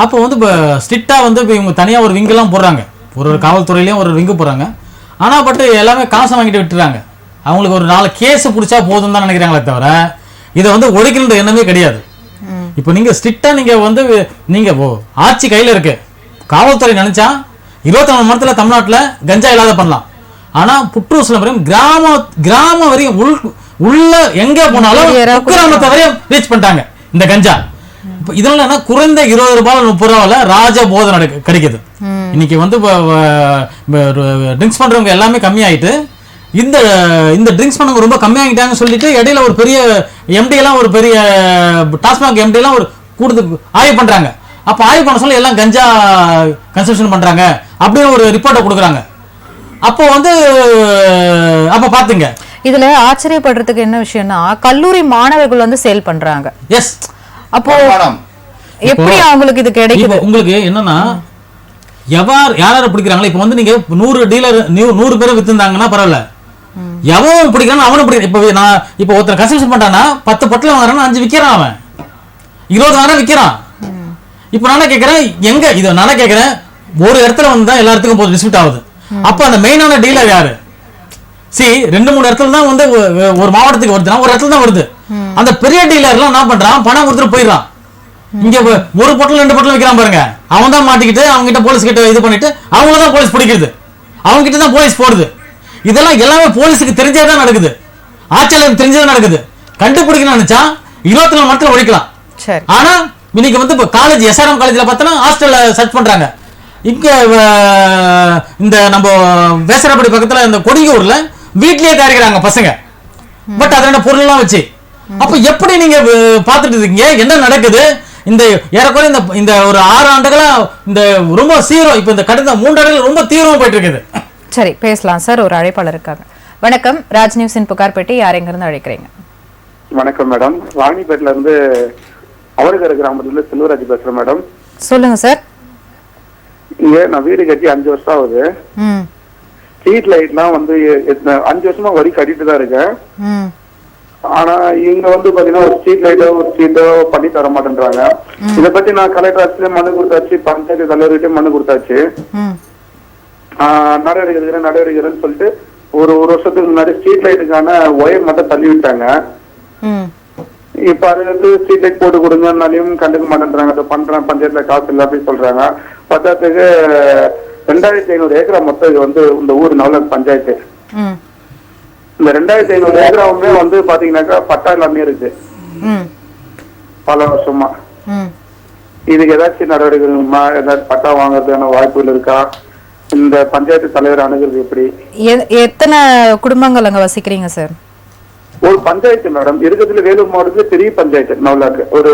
அப்போ வந்து இப்போ ஸ்ட்ரிக்டாக வந்து இப்போ இவங்க தனியாக ஒரு விங்கெல்லாம் போடுறாங்க, ஒரு காவல்துறையிலையும் ஒரு விங்கு போடுறாங்க. ஆனால் பட் எல்லாமே காசை வாங்கிட்டு விட்டுறாங்க. அவங்களுக்கு ஒரு 4 கேஸு பிடிச்சா போதும் தான் நினைக்கிறாங்களே தவிர இதை வந்து ஒழிக்கணுன்ற எண்ணமே கிடையாது. இப்போ நீங்கள் ஸ்ட்ரிக்டாக நீங்கள் வந்து நீங்கள் ஆட்சி கையில் இருக்கு, காவல்துறை நினச்சா 24 மணி நேரத்தில் தமிழ்நாட்டில் கஞ்சா இல்லாத பண்ணலாம். ஆனால் புற்றூசில் வரையும் கிராமம் வரையும் உள்ள எங்கே போனாலும் கிராமத்தை வரையும் ரீச் பண்ணிட்டாங்க இந்த கஞ்சா. இதனால என்ன, குறைந்த 20 ரூபாய் 30 ரூபாயில ராஜ போதை கிடைக்குது. இன்னைக்கு வந்து ட்ரிங்க்ஸ் பண்றவங்க எல்லாமே கம்மியாயிட்டு இந்த இந்த ட்ரிங்க்ஸ் பண்ணவங்க ரொம்ப கம்மியாகிட்டாங்கன்னு சொல்லிட்டு இடையில ஒரு பெரிய எம்டி எல்லாம், ஒரு பெரிய டாஸ்மாக் எம்டி எல்லாம் ஒரு கூடுதல் ஆய்வு பண்றாங்க. அப்ப ஆய்வு பண்ண சொல்ல எல்லாம் கஞ்சா கன்சம்ஷன் பண்றாங்க அப்படின்னு ஒரு ரிப்போர்ட்டை கொடுக்குறாங்க. அப்போ வந்து அப்ப பாத்துங்க, இதுல ஆச்சரியப்படுறதுக்கு என்ன விஷயம்னா கல்லூரி மாணவர்கள் வந்து சேல் பண்றாங்க. எஸ், அப்போ எப்படி அவங்களுக்கு இது கிடைக்குது? உங்களுக்கு என்னன்னா யாராரு பிடிக்கிறாங்களோ இப்போ வந்து நீங்க 100 டீலர் 100 பேரை வித்துருந்தாங்கன்னா பரவாயில்ல, எவன் பிடிக்கிறான் அவனும் பிடிக்கிறான். இப்போ நான் இப்போ ஒருத்தர் கன்சம்ஷன் பண்றான்னா 10 பொட்டல வாங்குறான், 5 விற்கிறான், அவன் 20 வாங்குறான் விற்கிறான். இப்போ நான் கேட்கிறேன், எங்க இது நான் கேட்கிறேன், ஒரு இடத்துல வந்து தான் எல்லாத்துக்கும் போது டிஸ்ட்ரிபியூட் ஆகுது. அப்போ அந்த மெயினான டீலர் யாரு? 2-3 இடத்துல தான் வந்து ஒரு மாவட்டத்துக்கு வருதுன்னா ஒரு இடத்துல தான் வருது. அந்த பெரிய டீலர்லாம் என்ன பண்றான், பணம் கொடுத்துட்டு போயிடறான். இங்க ஒரு பொட்டல் 2 பொட்டல் வைக்கிறான் பாருங்க, அவன் தான் மாட்டிக்கிட்டு அவங்க கிட்ட போலீஸ் கிட்ட இது பண்ணிட்டு அவங்கள தான் போலீஸ் பிடிக்கிறது, அவங்க கிட்ட தான் போலீஸ் போடுது. இதெல்லாம் எல்லாமே போலீஸுக்கு தெரிஞ்சதான் நடக்குது, ஆட்சியாளருக்கு தெரிஞ்சதான் நடக்குது. கண்டுபிடிக்கணும்னு நினைச்சா 24 மணி நேரத்துல ஒழிக்கலாம். ஆனா இன்னைக்கு வந்து இப்போ காலேஜ் எஸ்ஆர்எம் காலேஜ்ல பார்த்தோன்னா ஹாஸ்டல்ல சர்ச் பண்றாங்க. இங்க இந்த நம்ம வேசரப்படி பக்கத்துல இந்த கொடியூர்ல வீட்லயே தயாரிக்கிறாங்க பசங்க, பட் அதோட பொருள் எல்லாம் வச்சு. அப்ப எப்படி நீங்க பாத்துட்டு இருக்கீங்க என்ன நடக்குது? இந்த ஏறக்குறைய இந்த ஒரு 6 ஆண்டுகளா இந்த ரொம்ப சீரம், இப்ப இந்த கடந்த 3 ஆண்டுகள் ரொம்ப தீவிரமா போயிட்டு இருக்குது. சரி, பேசலாம் சார். ஒரு அழைப்பாளர் இருக்காங்க. வணக்கம், ராஜ் நியூஸின் புகார் பெட்டி, யார் எங்க இருந்து அழைக்கிறீங்க? வணக்கம் மேடம், ராணிப்பேட்ல இருந்து அவருகர கிராமத்துல இருந்து செல்வராஜ் பேசுறேன் மேடம். சொல்லுங்க சார். இங்க நான் வீடு கட்டி 5 வருஷம் ஆகுது. ஸ்ட்ரீட் லைட்லாம் வந்து 5 வருஷமா வரி கட்டிட்டு தான் இருக்கேன். ஆனா இங்க வந்து பாத்தீங்கன்னா ஒரு ஸ்ட்ரீட் லைட்டோ ஒரு ஸ்ட்ரீட்டோ பண்ணி தர மாட்டேன்றாங்க. இதை பத்தி நான் கலெக்டர் ஆஃபீஸ்ல மனு கொடுத்தாச்சு, பஞ்சாயத்து தலைவர்கிட்ட மனு கொடுத்தாச்சு. நடவடிக்கைன்னு சொல்லிட்டு ஒரு வருஷத்துக்கு முன்னாடி ஸ்ட்ரீட் லைட்டுக்கான ஒயர் மட்டும் தள்ளி விட்டாங்க. இப்ப அது வந்து ஸ்ட்ரீட் லைட் போட்டு கொடுங்கன்னாலையும் கண்டுக்க மாட்டேன்றாங்க. அதை பண்றேன், பஞ்சாயத்துல காசு இல்லை அப்படின்னு சொல்றாங்க. பத்தாத்துக்கு 2500 ஏக்கரா மொத்தம் இது வந்து இந்த ஊர் நல்ல பஞ்சாயத்து. இந்த 2500 ஏக்கராவுமே வந்து பாத்தீங்கன்னாக்கா பட்டா எல்லாமே இருக்கு பல வருஷமா. இதுக்கு ஏதாச்சும் நடவடிக்கை, ஏதாச்சும் பட்டா வாங்குறதுக்கான வாய்ப்புகள் இருக்கா? இந்த பஞ்சாயத்து தலைவர் அணுகிறது எப்படி? எத்தனை குடும்பங்கள் அங்க வசிக்கிறீங்க சார்? ஒரு பஞ்சாயத்து மேடம் இருக்கிறதுல வேலூர் மாவட்டத்துல பெரிய பஞ்சாயத்து நவலாக்கு. ஒரு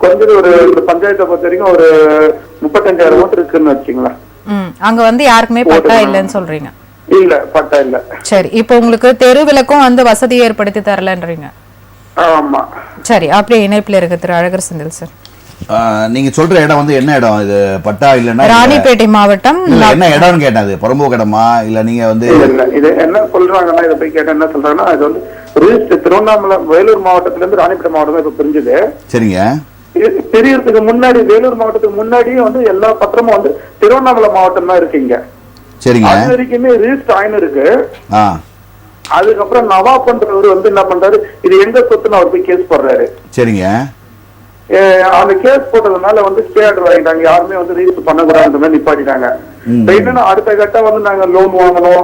கொஞ்சம் ஒரு பஞ்சாயத்தை பொறுத்த வரைக்கும் ஒரு 35,000 ஓட்டு இருக்குன்னு வச்சுங்களேன். அங்க வந்து யாருக்குமே பட்டா இல்லைன்னு சொல்றீங்க? இல்ல, பட்டா இல்ல. சரி, இப்போ உங்களுக்கு தெரு விளக்கும் வந்து வசதி ஏற்படுத்தி தரலன்றீங்க? ஆமா. சரி, அப்படியே இணைப்புல இருக்கு திரு அழகர் செந்தில் சார். நீங்க சொல்ற இடம் வந்து என்ன இடம்? இது பட்டா இல்லன்னா ராணிப்பேட்டை மாவட்டம். என்ன இடம்னு கேட்டாது, புறம்போக்கு இடமா இல்ல நீங்க வந்து இது என்ன சொல்றாங்கன்னா, இதை போய் கேட்டா என்ன சொல்றாங்கன்னா, இது வந்து திருவண்ணாமலை வேலூர் மாவட்டத்துல இருந்து ராணிப்பேட்டை மாவட்டம் இப்ப பிரிஞ்சுது. சரிங்க. தெரியறதுக்கு முன்னாடி வேலூர் மாவட்டத்துக்கு முன்னாடியே வந்து எல்லா பத்திரமும் வந்து திருவண்ணாமலை மாவட்டம் தான் இருக்குங்க. சரிங்க. அது வரைக்குமே ரிஜிஸ்டர் ஆயின்னு இருக்கு. அதுக்கப்புறம் நவாப் பண்றவர் வந்து என்ன பண்றாரு, இது எங்க சொத்துன்னு அவர் போய் கேஸ் போடுறாரு. சரிங்க. அந்த கேஸ் போட்டதுனால வந்து ஸ்டே ஆர்டர் வாங்கிட்டாங்க. யாருமே வந்து ரிஜிஸ்டர் பண்ணக்கூடாதுன்ற மாதிரி நிப்பாட்டிட்டாங்க. இப்ப என்னன்னா அடுத்த கட்டம் வந்து நாங்க லோன் வாங்கணும்,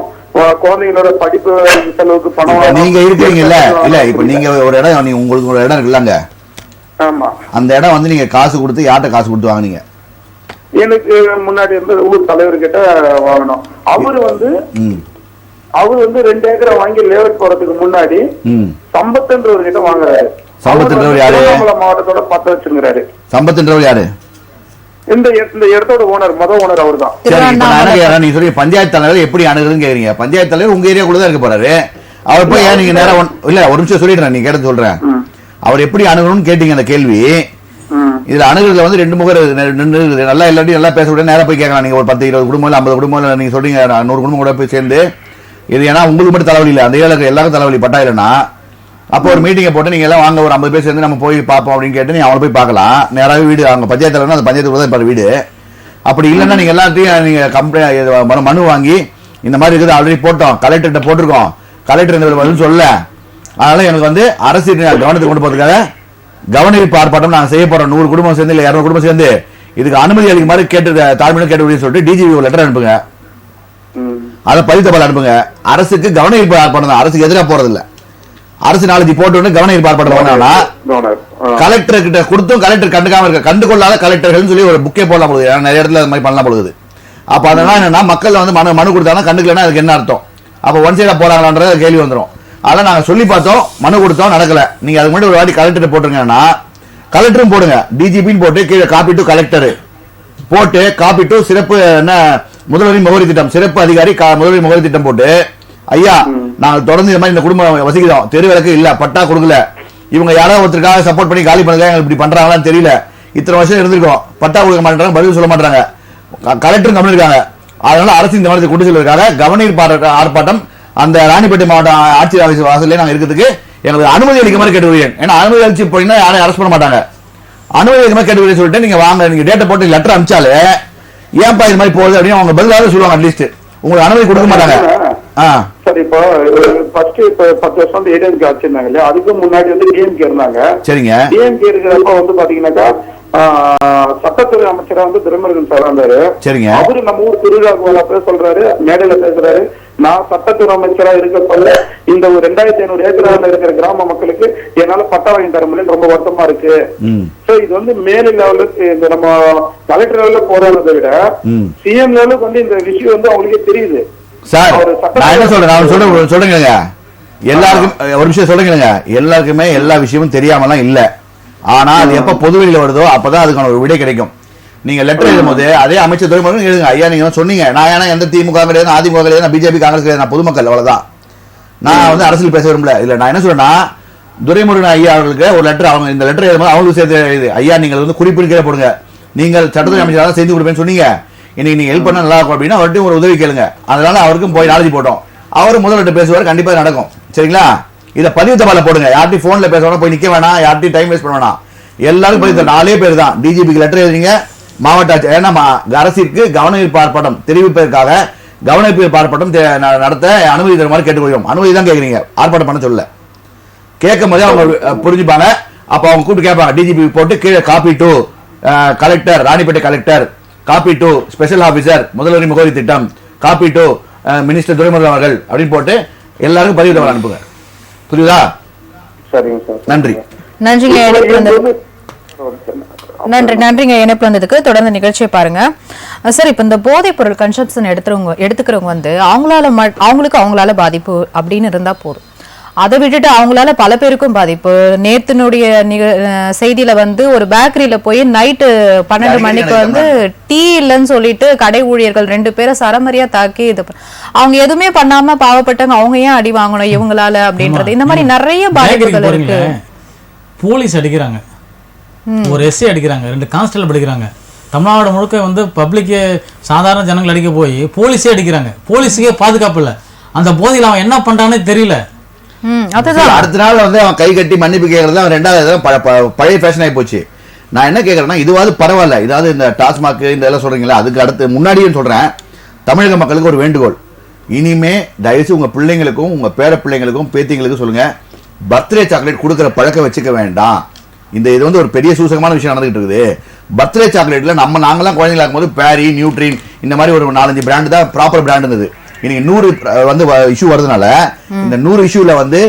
குழந்தைங்களோட படிப்பு செலவுக்கு பணம் இப்ப நீங்க இருக்கீங்கல்ல, இல்ல இப்ப நீங்க ஒரு இடம், உங்களுக்கு ஒரு இடம் இருக்குல்லங்க, ஆமா, அந்த இடம் வந்து நீங்க காசு கொடுத்து யார்கிட்ட காசு கொடுத்து வாங்குனீங்க? எனக்கு முன்னாடி வந்து ஊர் தலைவர்கிட்ட வாங்கணும். அவரு வந்து 2 ஏக்கரை வாங்கி லேஅவுட் போறதுக்கு முன்னாடி சம்பத்ன்றவர்கிட்ட வாங்குறாரு. சம்பத்ன்றவர் யாரு? திருவண்ணாமலை மாவட்டத்தோட பத்த வச்சுங்கிறாரு. சம்பத்ன்றவர் யாரு? இந்த இடத்தோட ஓனர், ஓனர் அவர் தான். சரி, இப்ப நான் நீங்க சொல்லி பஞ்சாயத்து தலைவர் எப்படி அணுகுறதுன்னு கேக்குறீங்க. பஞ்சாயத்து தலைவர் உங்க ஏரியாக்குள்ள தான் இருக்க போறாரு. அவர் போய் ஏன் நீங்க நேரம் இல்ல ஒரு நிமிஷம் சொல்லிடுறேன், நீங்க கேட்டு சொல்றேன். அவர் எப்படி அணுகணும்னு கேட்டீங்க அந்த கேள்வி. இதுல அணுகுறதுல வந்து 2 முகம் நல்லா இல்லாட்டி நல்லா பேச நேரம் போய் கேட்கலாம். நீங்க ஒரு 10-20 குடும்பம் இல்ல 50 குடும்பம் நீங்க சொல்றீங்க 100 குடும்பம் கூட போய் சேர்ந்து இது ஏன்னா உங்களுக்கு மட்டும் தலைவலி இல்ல, அந்த ஏரியாவுக்கு எல்லாருக்கும் தலைவலி பட்டா இல்லைன்னா அப்போ ஒரு மீட்டிங்கை போட்டு நீங்க எல்லாம் வாங்க ஒரு 50 பேர் சேர்ந்து நம்ம போய் பார்ப்போம் அப்படின்னு கேட்டு நீங்க அவனை போய் பார்க்கலாம். நேராக வீடு அவங்க பஞ்சாயத்து தலைவர் அந்த பஞ்சாயத்து தான் வீடு. அப்படி இல்லைன்னா நீங்க எல்லாத்தையும் நீங்க கம்ப்ளைண்ட் மனு வாங்கி இந்த மாதிரி இருக்குது ஆல்ரெடி போட்டோம், கலெக்டர்கிட்ட போட்டிருக்கோம், கலெக்டர் இந்த பதில் சொல்ல, அதனால எனக்கு வந்து அரசு கவனத்துக்கு கொண்டு போறதுக்காக கவனிப்பு ஆர்ப்பாட்டம் நாங்கள் செய்ய போறோம். 100 குடும்பம் சேர்ந்து இல்ல 200 குடும்பம் சேர்ந்து இதுக்கு அனுமதி அளிக்க மாதிரி கேட்டு தாழ்மையில கேட்டு சொல்லிட்டு டிஜிபி ஒரு லெட்டர் அனுப்புங்க, அதை பதித்தபால் அனுப்புங்க. அரசுக்கு கவனிப்பு ஆர்ப்பாட்டம் தான், அரசுக்கு எதிராக போறது இல்ல. அரசு நாளைக்கு போட்டு கவனிப்பு ஆர்ப்பாட்டம் பண்ணா கலெக்டர் கிட்ட கொடுத்தும் கலெக்டர் கண்டுக்காம இருக்க கண்டுகொள்ளாத கலெக்டர்கள் சொல்லி ஒரு புக்கே போடலாம் போகுது, நிறைய இடத்துல அது மாதிரி பண்ணலாம் போகுது. அப்ப அதெல்லாம் என்னன்னா மக்கள் வந்து மனு கொடுத்தாங்கன்னா கண்டுக்கலன்னா அதுக்கு என்ன அர்த்தம்? அப்ப ஒன் சைடா போறாங்களான்ற கேள்வி வந்துடும். அதெல்லாம் நாங்க சொல்லி பார்த்தோம், மனு கொடுத்தோம், நடக்கல. நீங்க அதுக்கு முன்னாடி ஒரு வாட்டி கலெக்டர் போட்டுருங்கன்னா கலெக்டரும் போடுங்க, டிஜிபின்னு போட்டு கீழே காப்பி டு கலெக்டர் போட்டு காப்பி டு சிறப்பு என்ன முதல்வரின் முகவரி திட்டம் சிறப்பு அதிகாரி முதல்வரின் முகவரி திட்டம் போட்டு ஐயா நாங்கள் தொடர்ந்து இந்த மாதிரி இந்த குடும்பம் வசிக்கிறோம், தெரு விளக்கு இல்ல, பட்டா கொடுக்கல, இவங்க யாராவது ஒருத்தருக்காக சப்போர்ட் பண்ணி காலி பண்ணுங்க, இப்படி பண்றாங்களான்னு தெரியல, இத்தனை வருஷம் இருந்திருக்கோம், பட்டா கொடுக்க மாட்டாங்க, பதில் சொல்ல மாட்டாங்க, கலெக்டரும் கவனம் இருக்காங்க. அதனால அரசு இந்த மாதிரி கொண்டு செல்வதற்காக கவனிப்பு ஆர்ப்பாட்டம் அந்த ராணிப்பேட்டை மாவட்ட ஆட்சியர் ஆபீஸ் வாசல்ல நாங்க இருக்கிறதுக்கு எங்களுக்கு அனுமதி அளிக்க மாதிரி கேட்டுக்கிறேன். ஏன்னா அனுமதி அளிச்சு போனீங்கன்னா யாரையும் அரெஸ்ட் பண்ண மாட்டாங்க. அனுமதி அளிக்க மாதிரி கேட்டுக்கிறேன் சொல்லிட்டு நீங்க வாங்க, நீங்க டேட்டா போட்டு லெட்டர் அனுப்பிச்சாலே ஏன்பா இது மாதிரி போகுது அப்படின்னு அவங்க பதிலாக சொல்லுவாங்க. அட்லீஸ்ட் உங்களுக்கு அனுமதி கொடுக்க மாட்டாங்க. சார் இப்போ ஃபர்ஸ்ட் இப்ப 10 வருஷம் வந்து ஏடிஎம்கே ஆட்சியிருந்தாங்க இல்லையா, அதுக்கு முன்னாடி வந்து டிஎம்கே இருந்தாங்க. சரிங்க. டிஎம்கே இருக்கிறப்ப வந்து பாத்தீங்கன்னாக்கா சட்டத்துறை அமைச்சரா வந்து துரைமுருகன் சார் வந்தாரு. சரிங்க. அவரு நம்ம ஊர் திருவிழாவுக்கு சொல்றாரு, மேடையில பேசுறாரு, நான் சட்டத்துறை அமைச்சரா இருக்க சொல்ல இந்த ஒரு 2500 ஏக்கர் இருக்கிற கிராம மக்களுக்கு என்னால பட்டா வாங்கி தர முடியல, ரொம்ப வருத்தமா இருக்கு. சோ இது வந்து மேல் லெவலுக்கு இந்த நம்ம கலெக்டர் லெவல்ல போறதை விட சிஎம் லெவலுக்கு வந்து இந்த விஷயம் வந்து அவங்களுக்கே தெரியுது. சார் நான் என்ன சொல்றேன் சொல்லுங்க, எல்லாருக்கும் ஒரு விஷயம் சொல்லுங்க, எல்லாருக்குமே எல்லா விஷயமும் தெரியாமலாம் இல்ல. ஆனா அது எப்ப பொதுவெளியில வருதோ அப்பதான் அதுக்கான ஒரு விடை கிடைக்கும். நீங்க லெட்டர் எழுதும் போது அதே அமைச்சர் துறைமுருகன் எழுதுங்க, ஐயா நீங்க சொன்னீங்க நான் ஏன்னா எந்த திமுக கிடையாது, அதிமுக கிடையாது, நான் பிஜேபி காங்கிரஸ் கிடையாது, நான் பொதுமக்கள், அவ்வளவுதான். நான் வந்து அரசியல் பேச விரும்பல. இல்ல நான் என்ன சொல்றேன்னா துரைமுருகன் ஐயா அவர்களுக்கு ஒரு லெட்டர், அவங்க இந்த லெட்டர் எழுதும்போது அவங்களுக்கு சேர்த்து எழுது, ஐயா நீங்கள் வந்து குறிப்பிட்டு கீழே போடுங்க, நீங்கள் சட்டத்துறை அமைச்சராக செய்து கொடுப்பேன்னு சொன்னீங்க, இன்னைக்கு நீங்க ஹெல்ப் பண்ண நல்லா இருக்கும் அப்படின்னா அவர்கிட்ட ஒரு உதவி கேளுங்க. அதனால அவருக்கும் போய் நாலேஜ் போட்டோம், அவரும் முதல்வர்கிட்ட பேசுவார், கண்டிப்பா நடக்கும். சரிங்களா? இதை பதிவு தபால போடுங்க, யார்ட்டையும் போன்ல பேச வேணாம், போய் நிக்க வேணாம், யார்ட்டையும் டைம் வேஸ்ட் பண்ண வேணாம், எல்லாரும் பதிவு 4 பேர் தான். டிஜிபிக்கு லெட்டர் எழுதுறீங்க, மாவட்ட ஆட்சியர், ஏன்னா அரசிற்கு கவனஈர்ப்பு ஆர்ப்பாட்டம் தெரிவிப்பதற்காக கவனஈர்ப்பு ஆர்ப்பாட்டம் நடத்த அனுமதி தர மாதிரி கேட்டுக்கொள்கிறோம். அனுமதி தான் கேட்குறீங்க, ஆர்ப்பாட்டம் பண்ண சொல்ல. கேட்கும் போதே அவங்க புரிஞ்சுப்பாங்க. அப்ப அவங்க கூப்பிட்டு கேட்பாங்க, டிஜிபி போட்டு கீழே copy to collector, Ranipet collector, copy to special officer முதல்வரின் முகவரி திட்டம், காப்பி டு மினிஸ்டர் துரைமுருகன் அவர்கள் அப்படின்னு போட்டு எல்லாருக்கும் பதிவு தகவல் அனுப்புங்க. புரியுதா? சரிங்க சார். நன்றி. நன்றிங்க இணைப்பு வந்ததுக்கு. தொடர்ந்து நிகழ்ச்சியை பாருங்க சார். இப்ப இந்த போதைப் பொருள் கன்சப்ஷன் எடுத்துக்கிறவங்க வந்து அவங்களால பாதிப்பு அப்படின்னு இருந்தா போதும், அதை விட்டுட்டு அவங்களால பல பேருக்கும் பாதிப்பு. நேத்தினுடைய செய்தியில வந்து ஒரு பேக்கரியில போய் நைட்டு 12 மணிக்கு வந்து டீ இல்லைன்னு சொல்லிட்டு கடை ஊழியர்கள் 2 பேரை சரமரியா தாக்கி இது அவங்க எதுவுமே பண்ணாம பாவப்பட்டவங்க அவங்க ஏன் அடி வாங்கணும் இவங்களால அப்படின்றது, இந்த மாதிரி நிறைய பாதிப்புகள் இருக்கு. போலீஸ் அடிக்கிறாங்க, ஒரு எஸ்ஐ அடிக்கிறாங்க, 2 கான்ஸ்டபிள் அடிக்கிறாங்க. தமிழ்நாடு முழுக்க வந்து பப்ளிக்கே சாதாரண ஜனங்கள் அடிக்க போய் போலீஸே அடிக்கிறாங்க. போலீஸுக்கே பாதுகாப்பு இல்லை. அந்த போதையில் அவன் என்ன பண்றானே தெரியல. அடுத்த நாள் வந்து அவன் கை கட்டி மன்னிப்பு கேட்கறது அவன் 2வது பழைய ஃபேஷன் ஆகி போச்சு. நான் என்ன கேட்கறேன்னா இதுவாது பரவாயில்ல, இதாவது இந்த டாஸ்மாக் இந்த எல்லாம் சொல்றீங்களா, அதுக்கு அடுத்து முன்னாடியே சொல்றேன், தமிழக மக்களுக்கு ஒரு வேண்டுகோள், இனிமே தயவுசு உங்க பிள்ளைங்களுக்கும் உங்க பேர பிள்ளைங்களுக்கும் பேத்திங்களுக்கும் சொல்லுங்க, பர்த்டே சாக்லேட் கொடுக்குற பழக்கம் வச்சுக்க வேண்டாம். இந்த இது வந்து ஒரு பெரிய சூசகமான விஷயம் நடந்துகிட்டு இருக்குது. பர்த்டே சாக்லேட்ல நாங்கெல்லாம் குழந்தைங்களா இருக்கும்போது பேரி, நியூட்ரின் இந்த மாதிரி ஒரு 4-5 பிராண்டு தான் ப்ராப்பர் பிராண்ட் இருந்தது. இன்னைக்கு 100 வந்து இஷ்யூ வருதுனால இந்த 100 இஷ்யூல வந்து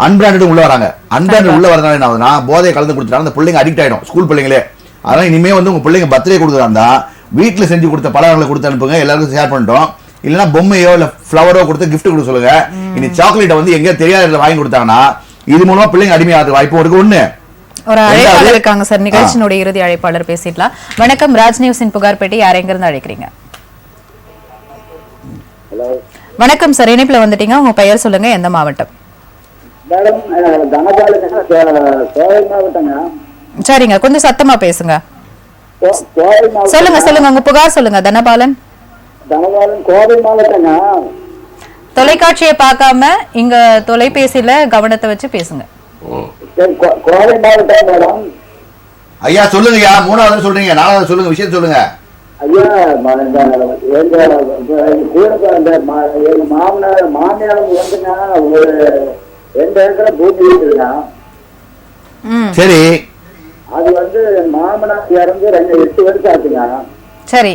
அன்பிராண்டட் உள்ள வராங்க. அன்பிராண்டட் உள்ள வரதுனால என்ன ஆகுதுன்னா போதையை கலந்து கொடுத்துட்டாங்க, அந்த பிள்ளைங்க அடிக்ட் ஆயிடும், ஸ்கூல் பிள்ளைங்களே. அதனால இனிமே வந்து உங்க பிள்ளைங்க பர்த்டே கொடுக்குறாங்க வீட்டுல செஞ்சு கொடுத்த பலகாரங்களை கொடுத்து அனுப்புங்க, எல்லாருக்கும் ஷேர் பண்ணிட்டோம். இல்லைன்னா பொம்மையோ இல்ல ஃபிளவரோ கொடுத்து கிஃப்ட் கொடுக்க சொல்லுங்க. இனி சாக்லேட்டை வந்து எங்க தெரியாத இடத்துல வாங்கி கொடுத்தாங்கன்னா இது மூலமா பிள்ளைங்க அடிமையாக வாய்ப்பு இருக்கு. ஒண்ணு ஒரு அழைப்பாளர் இருக்காங்க சார், நிகழ்ச்சியினுடைய இறுதி அழைப்பாளர் பேசிடலாம். வணக்கம், ராஜ் நியூஸின் புகார்பேட்டை, யார் எங்க இருந்து அழைக்கிறீங்க? வணக்கம் சார், இணைப்புல வந்துட்டீங்க, உங்க பெயர் சொல்லுங்க, எந்த மாவட்டம்? சரிங்க, கொஞ்சம் சத்தமா பேசுங்க. சொல்லுங்க சொல்லுங்க, உங்க புகார் சொல்லுங்க. தனபாலன் கோவை மாவட்டங்க. தொலைக்காட்சியை பார்க்காம இங்க தொலைபேசியில கவனத்தை வச்சு பேசுங்க. கோவை மாவட்டம் மேடம். ஐயா சொல்லுங்கய்யா, 3வது சொல்றீங்க, 4வது சொல்லுங்க, விஷயம் சொல்லுங்க. ஐயா எங்க மாமியார் வந்துங்க ஒரு 2 ஏக்கரை பூமி இருக்குதுங்க. சரி, அது வந்து மாமனார் இறந்து 8 வருஷம் ஆச்சுங்க. சரி.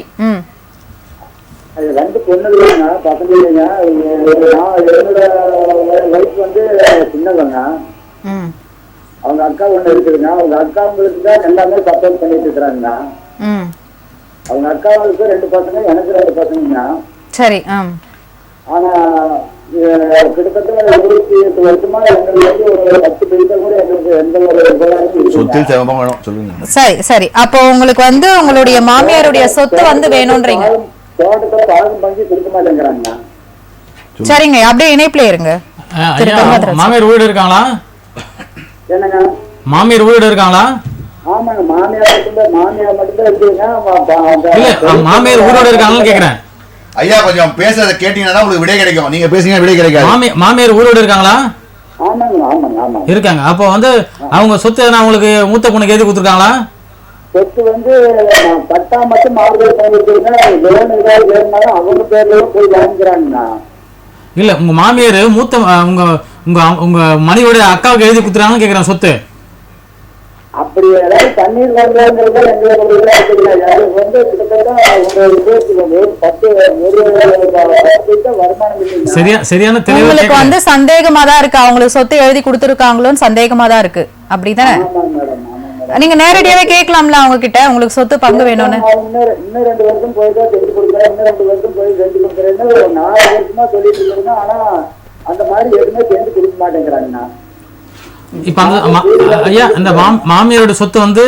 அது 2 பொண்ணுங்க, பசங்க இல்லைங்க. என்னோட வயசு வந்து சின்னவங்க. அவங்க அக்கா ஒண்ணு இருக்குதுங்க. அவங்க அக்காங்களுக்கு தான் எல்லாமே சப்போர்ட் பண்ணிட்டு இருக்கிறாங்க. அவங்க அக்காவுக்கு 2 பசங்க, எனக்கு 2 பசங்க. சரி. ஆனா கிட்டத்தட்ட 28 வருஷமா எங்களுக்கு ஒரு 10 பைசா கூட எங்களுக்கு எந்த ஒரு சொத்தில் சேவமா வேணும் சொல்லுங்க. சரி சரி, அப்போ உங்களுக்கு வந்து உங்களுடைய மாமியாருடைய சொத்து வந்து வேணும்ன்றீங்க. தோட்டத்தை பாகம் பங்கி கொடுக்க மாட்டேங்கிறாங்க. சரிங்க, அப்படியே இணைப்புல இருங்க. மாமியார் வீடு இருக்காங்களா? என்னங்க மாமியார் வீடு இருக்காங்களா? ஆமாங்க, மாமியார் மட்டும்தான் இருக்குங்க. இல்ல, மாமியார் வீடோட இருக்காங்கன்னு கேக்குறேன். ஐயா கொஞ்சம் பேசுறத கேட்டீங்கன்னா உங்களுக்கு விடை கிடைக்கும், நீங்க பேசுங்க விடை கிடைக்காது. மாமியார் ஊரோட இருக்காங்களா? ஆமாங்க ஆமாங்க ஆமாங்க இருக்காங்க. அப்போ வந்து அவங்க சொத்து எதனா உங்களுக்கு மூத்த பொண்ணுக்கு எழுதி கொடுத்துருக்காங்களா? சொத்து வந்து பட்டா மட்டும் மாறுதல் பண்ணிருக்கீங்க. லோன் ஏதாவது வேணும்னாலும் அவங்க பேர்ல போய் வாங்கிக்கிறாங்கண்ணா. இல்ல, உங்க மாமியார் மூத்த உங்க உங்க உங்க மனைவியோட அக்காவுக்கு எழுதி கொடுத்துறாங்கன்னு கேக்குறேன் சொத்து. அப்படி ஏதாவது தண்ணீர் வாங்குறது எங்களுக்கு வந்து கிட்டத்தட்ட வருமானம் இல்லை. சரியான உங்களுக்கு வந்து சந்தேகமா தான் இருக்கு, அவங்களுக்கு சொத்து எழுதி கொடுத்துருக்காங்களோன்னு சந்தேகமா தான் இருக்கு, அப்படிதானே? நீங்க நேரடியாவே கேட்கலாம்ல அவங்க கிட்ட, உங்களுக்கு சொத்து பங்கு வேணும்னு. இன்னும் 2 வருஷம் போய்தான் செஞ்சு கொடுக்குறேன், இன்னும் 2 வருஷம் போய் செஞ்சு கொடுக்குறேன்னு ஒரு 4 வருஷமா சொல்லிட்டு இருக்காங்க. ஆனா அந்த மாதிரி எதுவுமே செஞ்சு கொடுக்க மாட்டேங்கிறாங்கண்ணா. இப்ப அந்த ஐயா, இந்த மாமியாரோட சொத்து வந்து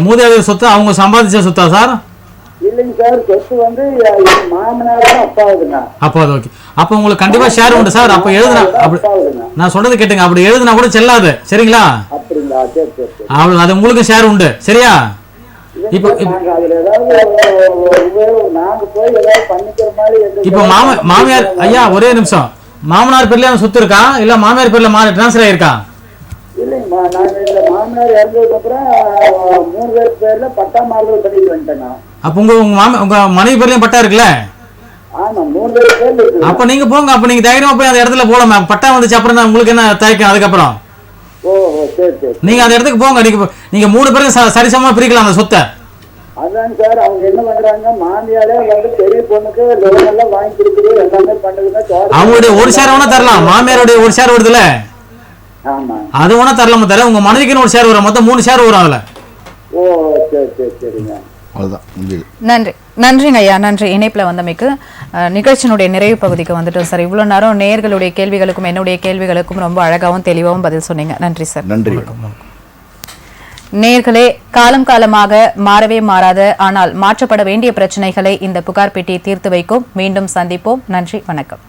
மூதாதையர் சொத்து, அவங்க சம்பாதிச்ச சொத்தா சார்? இல்லைங்க சார், சொத்து வந்து மாமனாரும் அப்பாவுதுங்க. அப்பாவது. ஓகே, அப்ப உங்களுக்கு கண்டிப்பா ஷேர் உண்டு சார். அப்ப எழுதுனா, நான் சொல்றது கேட்டுங்க, அப்படி எழுதுனா கூட செல்லாது, சரிங்களா? அப்படிங்களா? சரி சரி சரி, அவ்வளவு, அது உங்களுக்கு ஷேர் உண்டு, சரியா? இப்போ நாங்க போய் ஏதாவது பண்ணிக்கிற மாதிரி. இப்போ மாமியார் ஐயா ஒரே நிமிஷம், மாமனார் பேர்ல சொத்து இருக்கா இல்ல மாமியார் பேர்ல டிரான்ஸ்ஃபர் ஆயிருக்கா? இல்லைங்கம்மா, நாங்க இந்த மாமனார் இறந்ததுக்கு அப்புறம் 3 பேர் பேர்ல பட்டா மாறுதல் பண்ணிட்டு வந்துட்டேங்க. அப்ப உங்க மனைவி பேர்லயும் பட்டா இருக்குல்ல? ஆமா, 3 பேர் பேர்ல இருக்கு. அப்ப நீங்க போங்க, அப்ப நீங்க தைரியமா போய் அந்த இடத்துல போலாம். பட்டா வந்துச்சு அப்புறம் தான் உங்களுக்கு என்ன தயக்கம் அதுக்கப்புறம்? ஓஹோ, சரி சரி, நீங்க அந்த இடத்துக்கு போங்க. நீங்க 3 பேரும் சரிசமமா பிரிக்கலாம் அந்த சொத்தை. அதான் சார், அவங்க என்ன பண்றாங்க, மாமியாரே வந்து பெரிய பொண்ணுக்கு லோன் எல்லாம் வாங்கி கொடுக்குது, எல்லாமே பண்ணுதுன்னா அவங்களுடைய ஒரு ஷேர் வேணா தரலாம், மாமியாருடைய ஒரு ஷேர் வருதுல, ஆமா அது வேணா தரலாம தர, உங்க மனைவிக்குன்னு ஒரு ஷேர் வரும், மொத்தம் 3 ஷேர் வரும் அதுல. ஓ சரி சரி சரிங்க, அவ்வளவுதான். நன்றி நன்றிங்க ஐயா, நன்றி இணைப்புல வந்தமைக்கு. நிகழ்ச்சியினுடைய நிறைவு பகுதிக்கு வந்துட்டோம் சார். இவ்வளவு நேரம் நேயர்களுடைய கேள்விகளுக்கும் என்னுடைய கேள்விகளுக்கும் ரொம்ப அழகாவும் தெளிவாகவும் பதில் சொன்னீங்க. நன்றி சார். நன்றி. நேயர்களே, காலம் காலமாக மாறவே மாறாத ஆனால் மாற்றப்பட வேண்டிய பிரச்சனைகளை இந்த புகார் பெட்டி தீர்த்து வைக்கும். மீண்டும் சந்திப்போம். நன்றி, வணக்கம்.